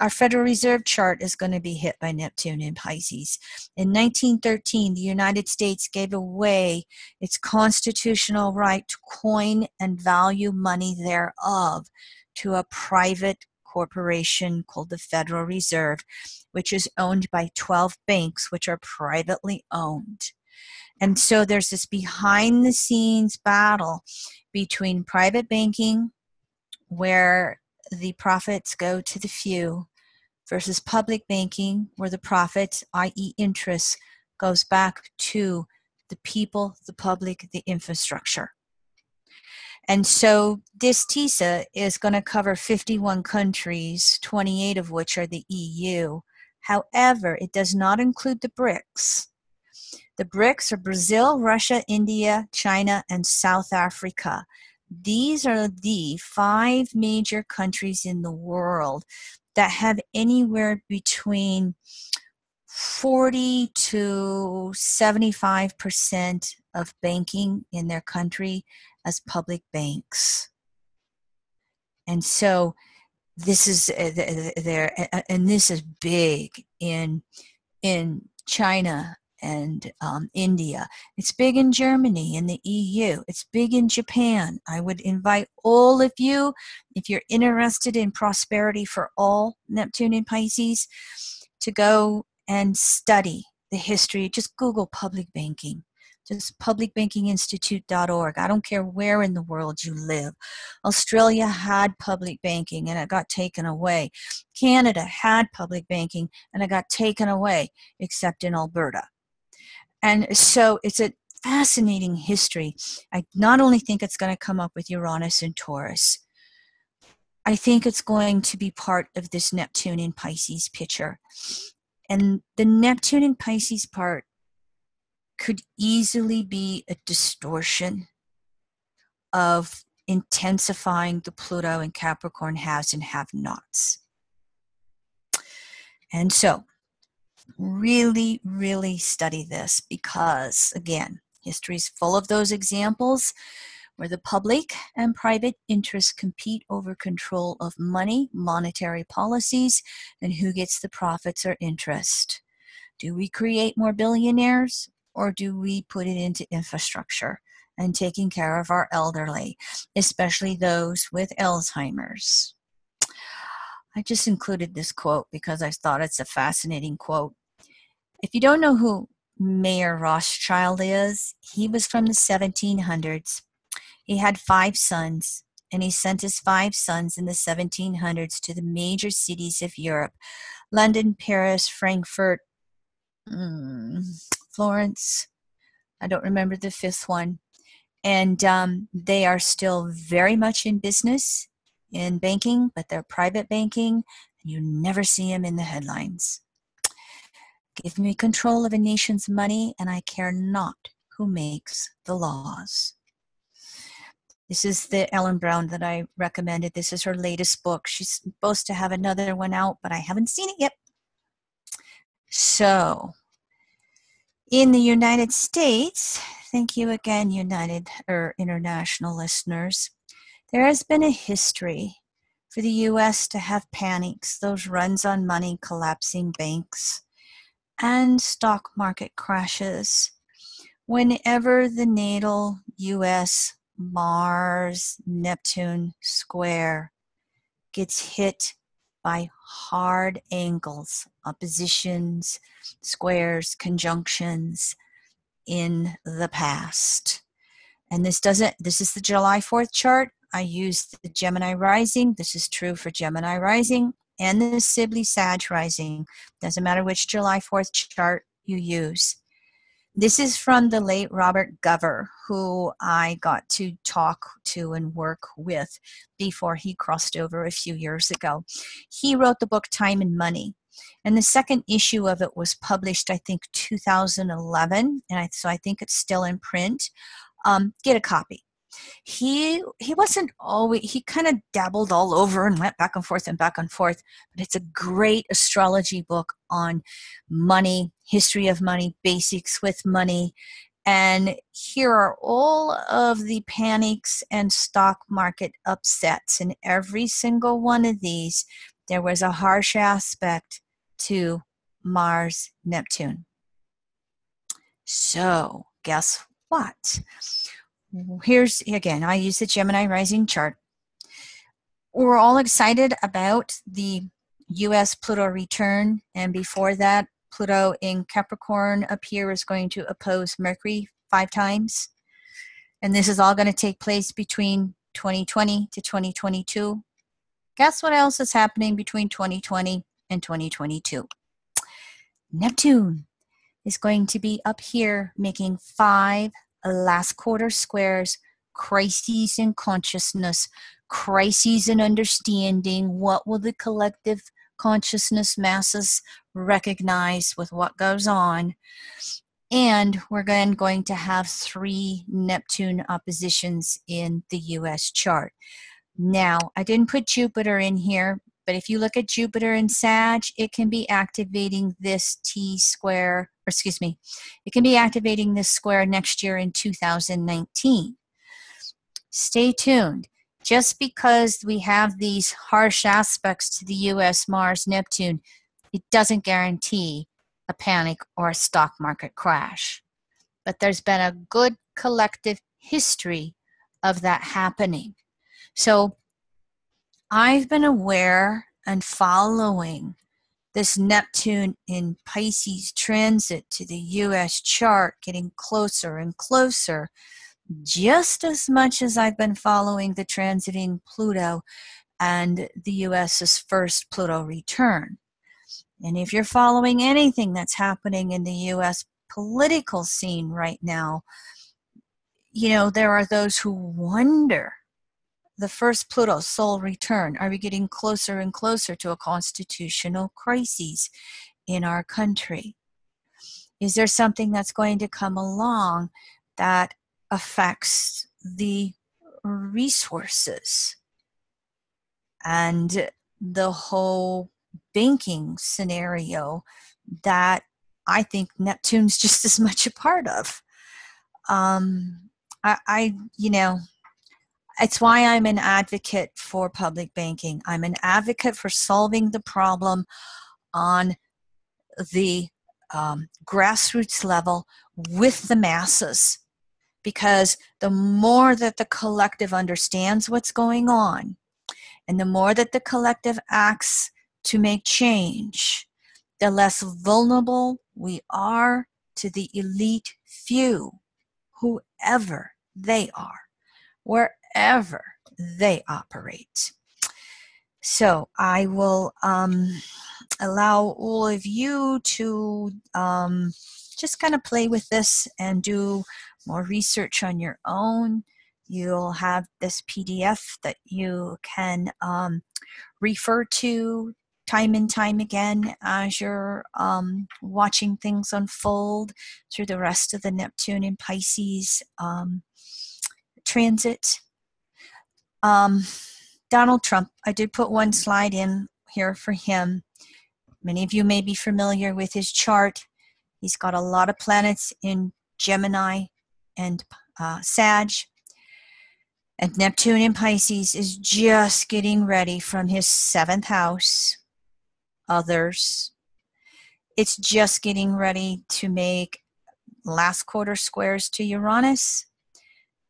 Federal Reserve chart is going to be hit by Neptune in Pisces. In 1913, the United States gave away its constitutional right to coin and value money thereof to a private corporation called the Federal Reserve, which is owned by 12 banks, which are privately owned. And so there's this behind the scenes battle between private banking, where the profits go to the few, versus public banking, where the profits, i.e. interest, goes back to the people, the public, the infrastructure. And so this TISA is going to cover 51 countries, 28 of which are the EU. However, it does not include the BRICS. The BRICS are Brazil, Russia, India, China, and South Africa. These are the 5 major countries in the world that have anywhere between 40 to 75% of banking in their country as public banks. And so this is and this is big in China and India. It's big in Germany and the EU. It's big in Japan. I would invite all of you, if you're interested in prosperity for all, Neptune in Pisces, to go and study the history. Just Google public banking. Just publicbankinginstitute.org. I don't care where in the world you live. Australia had public banking and it got taken away. Canada had public banking and it got taken away, except in Alberta. And so it's a fascinating history. I not only think it's going to come up with Uranus and Taurus, I think it's going to be part of this Neptune in Pisces picture. And the Neptune in Pisces part could easily be a distortion of intensifying the Pluto and Capricorn haves and have-nots. And so really, really study this, because, again, history is full of those examples where the public and private interests compete over control of money, monetary policies, and who gets the profits or interest. Do we create more billionaires, or do we put it into infrastructure and taking care of our elderly, especially those with Alzheimer's? I just included this quote because I thought it's a fascinating quote. If you don't know who Mayer Rothschild is, he was from the 1700s. He had 5 sons, and he sent his 5 sons in the 1700s to the major cities of Europe: London, Paris, Frankfurt, Florence. I don't remember the 5th one. And they are still very much in business, in banking, but they're private banking, and you never see them in the headlines. Give me control of a nation's money, and I care not who makes the laws. This is the Ellen Brown that I recommended. This is her latest book. She's supposed to have another one out, but I haven't seen it yet. So, in the United States, thank you again, international listeners, there has been a history for the U.S. to have panics, those runs on money, collapsing banks, and stock market crashes whenever the natal U.S. Mars Neptune square gets hit by hard angles, oppositions, squares, conjunctions in the past. And this is the July 4th chart. I used the Gemini rising. This is true for Gemini rising and the Sibley Sag rising. Doesn't matter which July 4th chart you use. This is from the late Robert Gover, who I got to talk to and work with before he crossed over a few years ago. He wrote the book Time and Money, and the second issue of it was published, I think, 2011, and so I think it's still in print. Get a copy. He wasn't always, he kind of dabbled all over and went back and forth, but it's a great astrology book on money, history of money, basics with money, And here are all of the panics and stock market upsets. In every single one of these, there was a harsh aspect to Mars, Neptune. So guess what? Here's, again, I use the Gemini rising chart. We're all excited about the US Pluto return, and before that, Pluto in Capricorn up here is going to oppose Mercury 5 times. And this is all going to take place between 2020 to 2022. Guess what else is happening between 2020 and 2022? Neptune is going to be up here making 5 last quarter squares, crises in consciousness, crises in understanding. What will the collective consciousness masses recognize with what goes on? And we're then going to have 3 Neptune oppositions in the US chart. Now, I didn't put Jupiter in here, but if you look at Jupiter in Sag, it can be activating this T-square, or excuse me, it can be activating this square next year in 2019. Stay tuned. Just because we have these harsh aspects to the US Mars Neptune, it doesn't guarantee a panic or a stock market crash. But there's been a good collective history of that happening. So I've been aware and following this Neptune in Pisces transit to the US chart, getting closer and closer, just as much as I've been following the transiting Pluto and the US's first Pluto return. And if you're following anything that's happening in the US political scene right now, you know, there are those who wonder, the first Pluto soul return, are we getting closer and closer to a constitutional crisis in our country? Is there something that's going to come along that affects the resources and the whole banking scenario that I think Neptune's just as much a part of? You know, it's why I'm an advocate for public banking. I'm an advocate for solving the problem on the grassroots level with the masses, because the more that the collective understands what's going on, and the more that the collective acts to make change, the less vulnerable we are to the elite few, whoever they are, wherever they operate. So I will allow all of you to just kind of play with this and do more research on your own. You'll have this PDF that you can refer to time and time again as you're watching things unfold through the rest of the Neptune and Pisces transit. Donald Trump, I did put one slide in here for him. Many of you may be familiar with his chart. He's got a lot of planets in Gemini and Sag. And Neptune in Pisces is just getting ready from his 7th house, others. It's just getting ready to make last quarter squares to Uranus,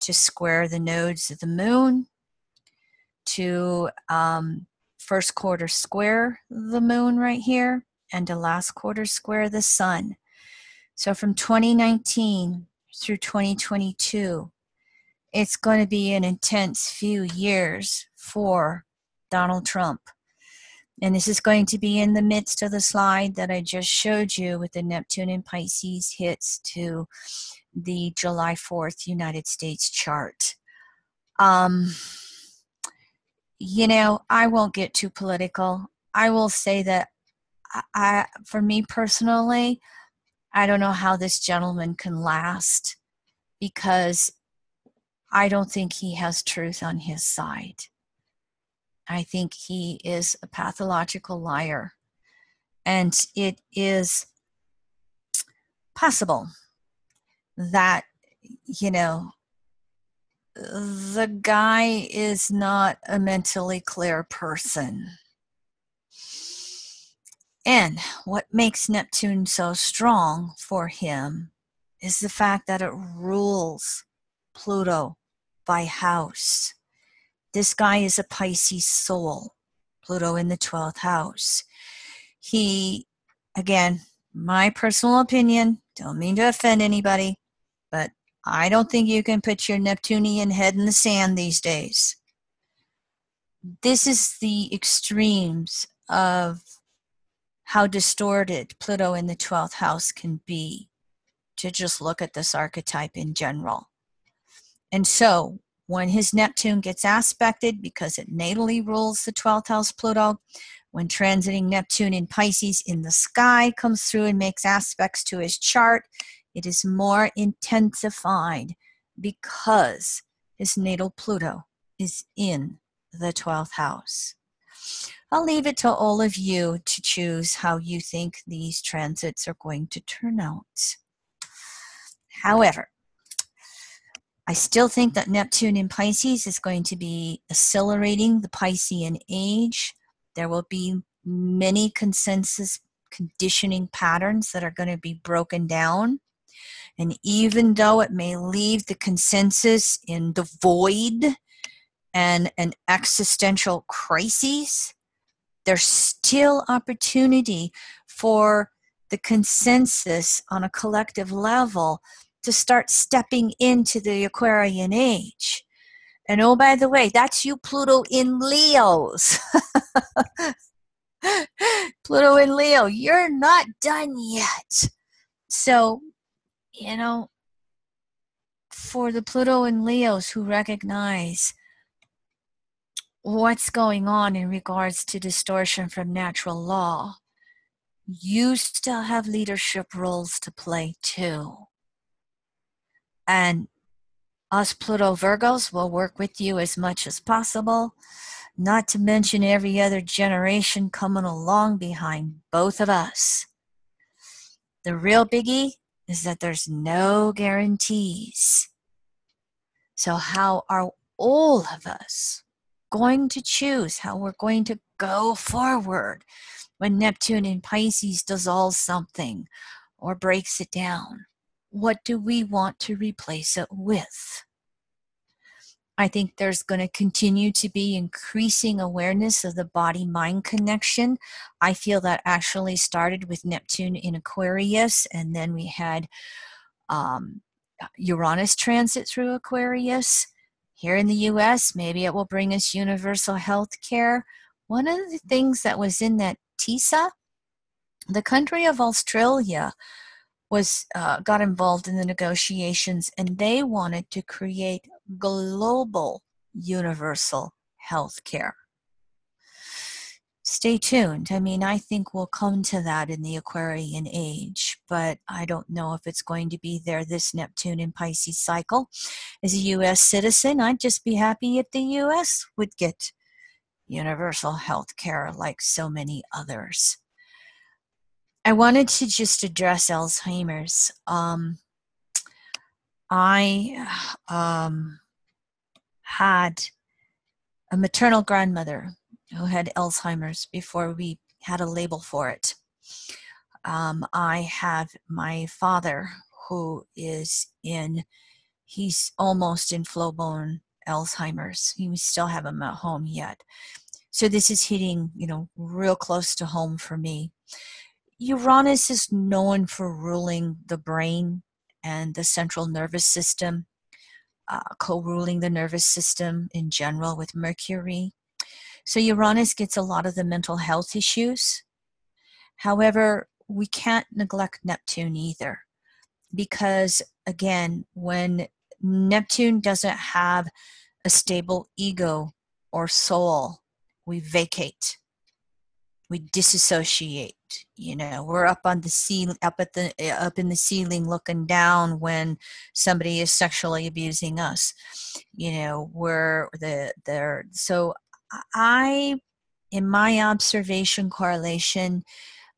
to square the nodes of the moon, to first quarter square the moon right here, and to last quarter square the sun. So from 2019 through 2022, it's going to be an intense few years for Donald Trump. And this is going to be in the midst of the slide that I just showed you with the Neptune and Pisces hits to the July 4th United States chart. You know, I won't get too political. I will say that for me personally, I don't know how this gentleman can last, because I don't think he has truth on his side. I think he is a pathological liar. And it is possible that, you know, the guy is not a mentally clear person. And what makes Neptune so strong for him is the fact that it rules Pluto by house. This guy is a Pisces soul, Pluto in the 12th house. He, again, my personal opinion, don't mean to offend anybody, but I don't think you can put your Neptunian head in the sand these days. This is the extremes of how distorted Pluto in the 12th house can be, to just look at this archetype in general. And so when his Neptune gets aspected, because it natally rules the 12th house Pluto, when transiting Neptune in Pisces in the sky comes through and makes aspects to his chart, it is more intensified because his natal Pluto is in the 12th house. I'll leave it to all of you to choose how you think these transits are going to turn out. However, I still think that Neptune in Pisces is going to be accelerating the Piscean age. There will be many consensus conditioning patterns that are going to be broken down. And even though it may leave the consensus in the void and an existential crisis, there's still opportunity for the consensus on a collective level to start stepping into the Aquarian age. And oh, by the way, that's you Pluto in Leos. Pluto in Leo, you're not done yet. So, you know, for the Pluto in Leos who recognize what's going on in regards to distortion from natural law, you still have leadership roles to play too. And us Pluto Virgos will work with you as much as possible, not to mention every other generation coming along behind both of us. The real biggie is that there's no guarantees. So how are all of us going to choose how we're going to go forward when Neptune in Pisces does all something or breaks it down? What do we want to replace it with? I think there's going to continue to be increasing awareness of the body-mind connection. I feel that actually started with Neptune in Aquarius, and then we had Uranus transit through Aquarius. Here in the US, maybe it will bring us universal health care. One of the things that was in that TISA, the country of Australia was got involved in the negotiations, and they wanted to create global universal health care. Stay tuned. I mean, I think we'll come to that in the Aquarian age, but I don't know if it's going to be there this Neptune in Pisces cycle. As a U.S. citizen, I'd just be happy if the U.S. would get universal health care like so many others. I wanted to just address Alzheimer's. I had a maternal grandmother who had Alzheimer's before we had a label for it. I have my father who is he's almost in full-blown Alzheimer's. We still have him at home yet. So this is hitting, real close to home for me. Uranus is known for ruling the brain and the central nervous system, co-ruling the nervous system in general with Mercury. So Uranus gets a lot of the mental health issues. However, we can't neglect Neptune either, because again, when Neptune doesn't have a stable ego or soul, we vacate. We disassociate. We're up on the ceiling, up in the ceiling, looking down when somebody is sexually abusing us. We're there. So in my observation correlation,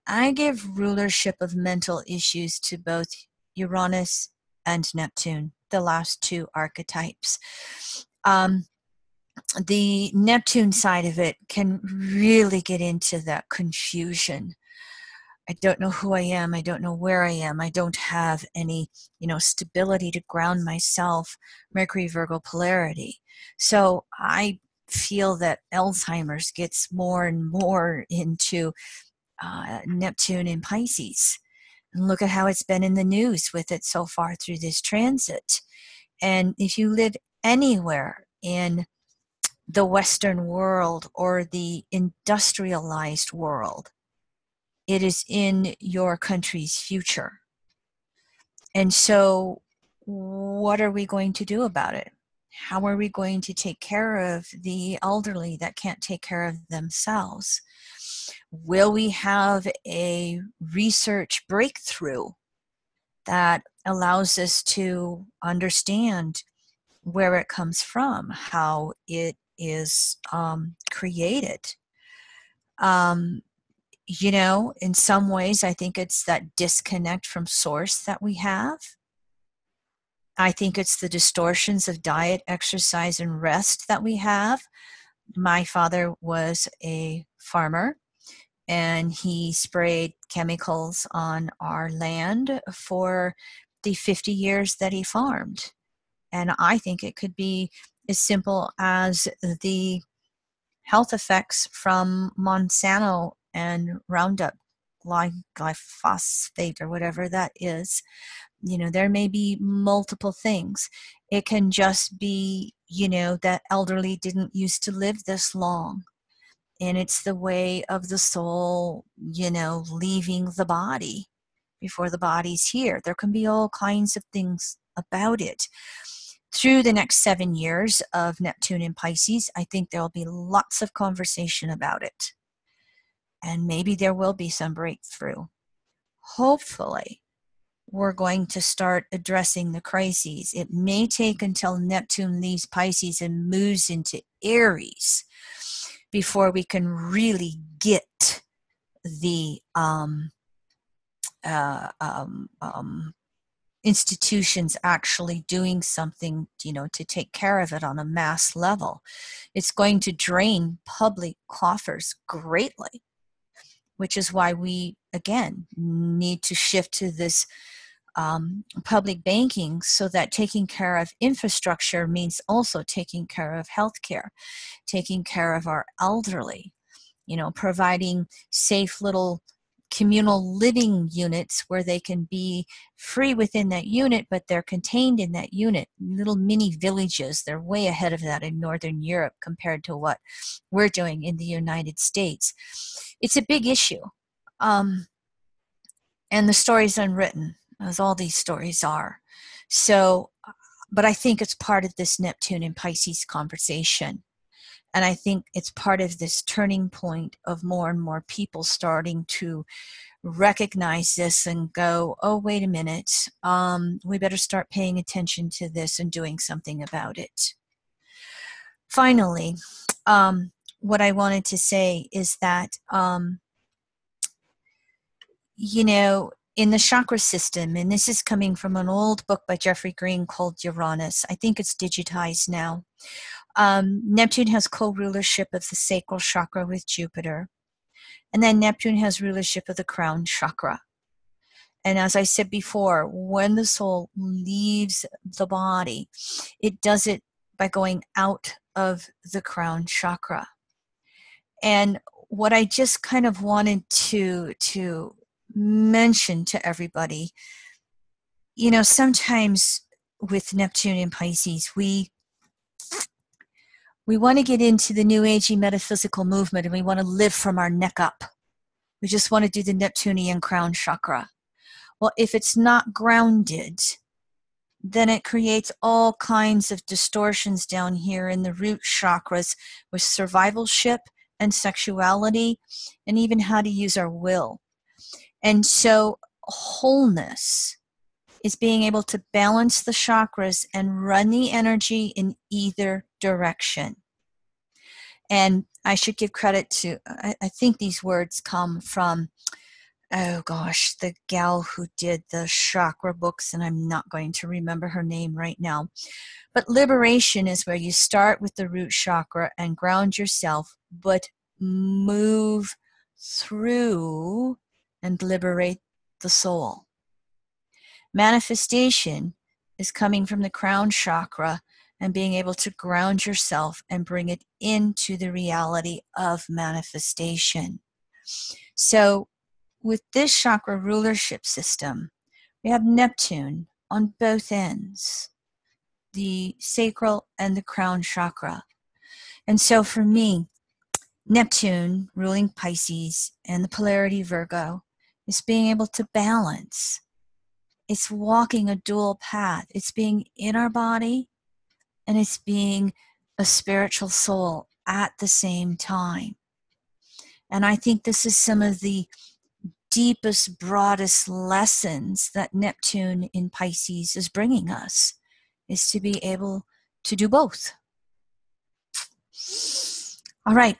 I give rulership of mental issues to both Uranus and Neptune, the last two archetypes. The Neptune side of it can really get into that confusion. I don't know who I am. I don't know where I am. I don't have any, stability to ground myself. Mercury Virgo polarity. So I feel that Alzheimer's gets more and more into Neptune in Pisces. And look at how it's been in the news with it so far through this transit. And if you live anywhere in the Western world or the industrialized world, it is in your country's future. And so what are we going to do about it? How are we going to take care of the elderly that can't take care of themselves? Will we have a research breakthrough that allows us to understand where it comes from, how it is created? In some ways, I think it's that disconnect from source that we have. I think it's the distortions of diet, exercise, and rest that we have. My father was a farmer, and he sprayed chemicals on our land for the 50 years that he farmed. And I think it could be as simple as the health effects from Monsanto and Roundup, glyphosate, or whatever that is. There may be multiple things. It can just be, that elderly didn't used to live this long. And it's the way of the soul, leaving the body before the body's here. There can be all kinds of things about it. Through the next 7 years of Neptune in Pisces, I think there will be lots of conversation about it. And maybe there will be some breakthrough. Hopefully, we're going to start addressing the crises. It may take until Neptune leaves Pisces and moves into Aries before we can really get the institutions actually doing something, to take care of it on a mass level. It's going to drain public coffers greatly, which is why we, again, need to shift to this public banking, so that taking care of infrastructure means also taking care of healthcare, taking care of our elderly, providing safe little communal living units where they can be free within that unit, but they're contained in that unit, little mini villages. They're way ahead of that in Northern Europe compared to what we're doing in the United States. It's a big issue. And the story's unwritten, as all these stories are. So, but I think it's part of this Neptune and Pisces conversation. And I think it's part of this turning point of more and more people starting to recognize this and go, oh, wait a minute, we better start paying attention to this and doing something about it. Finally, what I wanted to say is that, in the chakra system, and this is coming from an old book by Jeffrey Green called Uranus. I think it's digitized now. Neptune has co-rulership of the sacral chakra with Jupiter. And then Neptune has rulership of the crown chakra. And as I said before, when the soul leaves the body, it does it by going out of the crown chakra. And what I just kind of wanted to mention to everybody, sometimes with Neptune and Pisces, we want to get into the New Agey metaphysical movement, and we want to live from our neck up. We just want to do the Neptunian crown chakra. Well, if it's not grounded, then it creates all kinds of distortions down here in the root chakras with survivalship and sexuality, and even how to use our will. And so wholeness is being able to balance the chakras and run the energy in either direction. And I should give credit to, I think these words come from oh gosh, the gal who did the chakra books, and I'm not going to remember her name right now. But liberation is where you start with the root chakra and ground yourself, but move through and liberate the soul. Manifestation is coming from the crown chakra and being able to ground yourself and bring it into the reality of manifestation. So with this chakra rulership system, we have Neptune on both ends, the sacral and the crown chakra. And so for me, Neptune ruling Pisces and the polarity Virgo is being able to balance. It's walking a dual path. It's being in our body and it's being a spiritual soul at the same time. And I think this is some of the deepest, broadest lessons that Neptune in Pisces is bringing us, is to be able to do both. All right.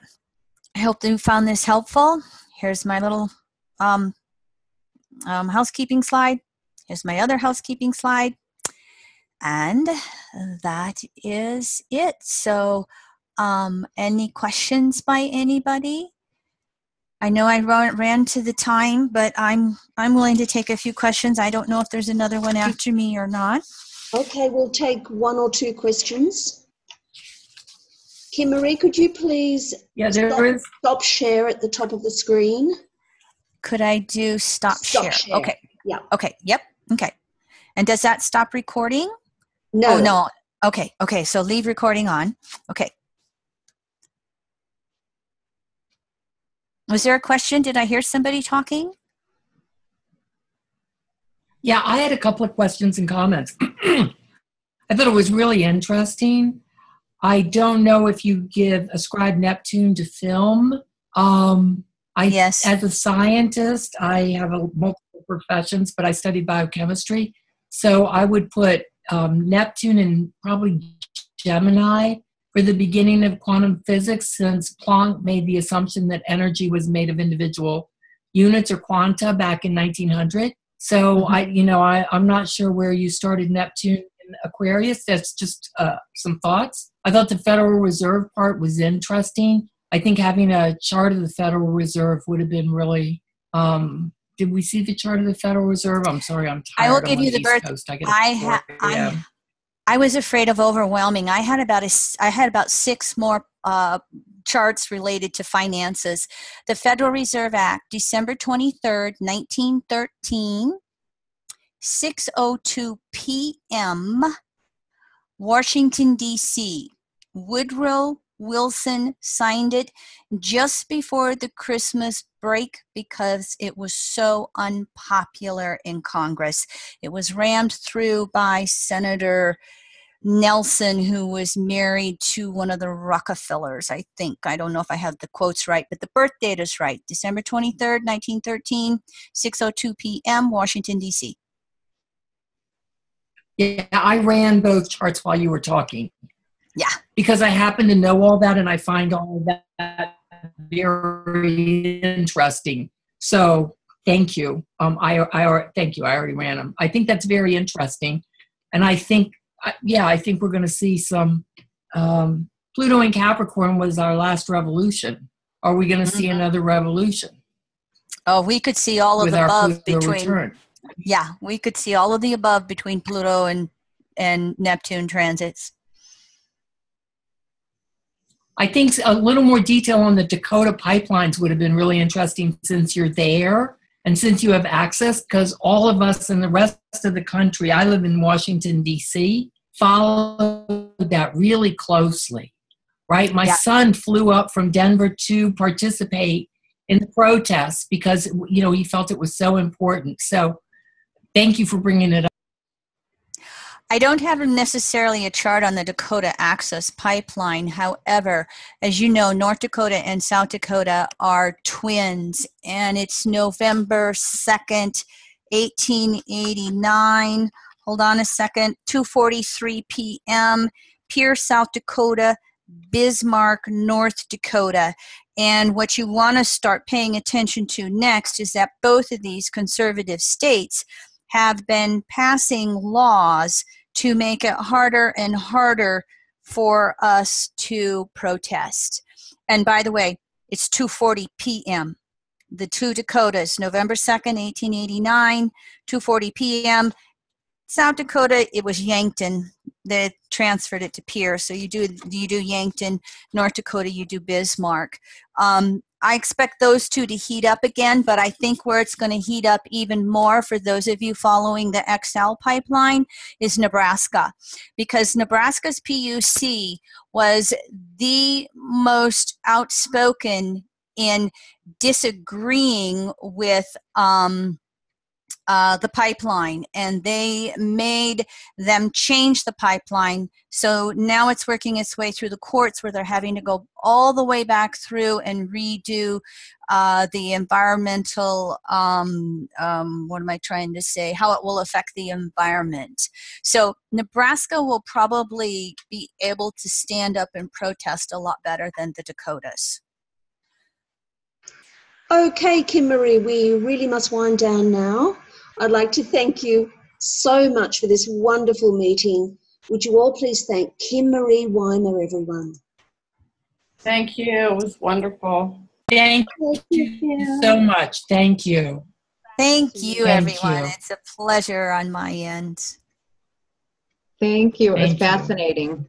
I hope that you found this helpful. Here's my little housekeeping slide. Here's my other housekeeping slide. And that is it. So any questions by anybody? I know I ran to the time, but I'm willing to take a few questions. I don't know if there's another one after me or not. Okay, we'll take one or two questions. Kim Marie, could you please stop share at the top of the screen? Could I do stop share? Okay. Yeah. Okay. Yep. Okay. And does that stop recording? No. Oh, no. Okay. Okay. So leave recording on. Okay. Was there a question? Did I hear somebody talking? Yeah, I had a couple of questions and comments. I thought it was really interesting. I don't know if you ascribe Neptune to film. Yes. As a scientist, I have multiple professions, but I studied biochemistry. So I would put Neptune in probably Gemini for the beginning of quantum physics, since Planck made the assumption that energy was made of individual units or quanta back in 1900. So I'm not sure where you started Neptune in Aquarius. That's just some thoughts. I thought the Federal Reserve part was interesting. I think having a chart of the Federal Reserve would have been really. Did we see the chart of the Federal Reserve? I'm sorry, I'm tired. I will give you the birth. I was afraid of overwhelming. I had about 6 more charts related to finances. The Federal Reserve Act, December 23rd, 1913, 6:02 p.m., Washington, D.C. Woodrow Wilson signed it just before the Christmas break because it was so unpopular in Congress. It was rammed through by Senator Nelson, who was married to one of the Rockefellers, I think. I don't know if I have the quotes right, but the birth date is right. December 23rd, 1913, 6:02 p.m., Washington, D.C. Yeah, I ran both charts while you were talking. Yeah. Because I happen to know all that, and I find all of that very interesting. So thank you. Thank you. I already ran them. I think that's very interesting. And I think we're going to see some Pluto in Capricorn was our last revolution. Are we going to see another revolution? Oh, we could see all of the above between. Return. Yeah, we could see all of the above between Pluto and Neptune transits. I think a little more detail on the Dakota pipelines would have been really interesting since you're there and since you have access, because all of us in the rest of the country, I live in Washington, D.C., follow that really closely, right? My son flew up from Denver to participate in the protests because, he felt it was so important. So thank you for bringing it up. I don't have necessarily a chart on the Dakota Access Pipeline. However, as you know, North Dakota and South Dakota are twins, and it's November 2nd, 1889. Hold on a second. 2:43 p.m. Pierce, South Dakota, Bismarck, North Dakota. And what you want to start paying attention to next is that both of these conservative states have been passing laws to make it harder and harder for us to protest. And by the way, it's 2:40 p.m. The two Dakotas, November 2nd, 1889, 2:40 p.m. South Dakota, it was Yankton. They transferred it to Pierce. So you do Yankton. North Dakota, you do Bismarck. I expect those two to heat up again, but I think where it's going to heat up even more for those of you following the XL pipeline is Nebraska, because Nebraska's PUC was the most outspoken in disagreeing with the pipeline, and they made them change the pipeline. So now it's working its way through the courts, where they're having to go all the way back through and redo the environmental, what am I trying to say, how it will affect the environment. So Nebraska will probably be able to stand up and protest a lot better than the Dakotas. Okay, Kim Marie, we really must wind down now. I'd like to thank you so much for this wonderful meeting. Would you all please thank Kim Marie Weimer, everyone? Thank you. It was wonderful. Thank you so much. Thank you. Thank you, Thank everyone. you. It's a pleasure on my end. Thank you. It was Thank you. fascinating.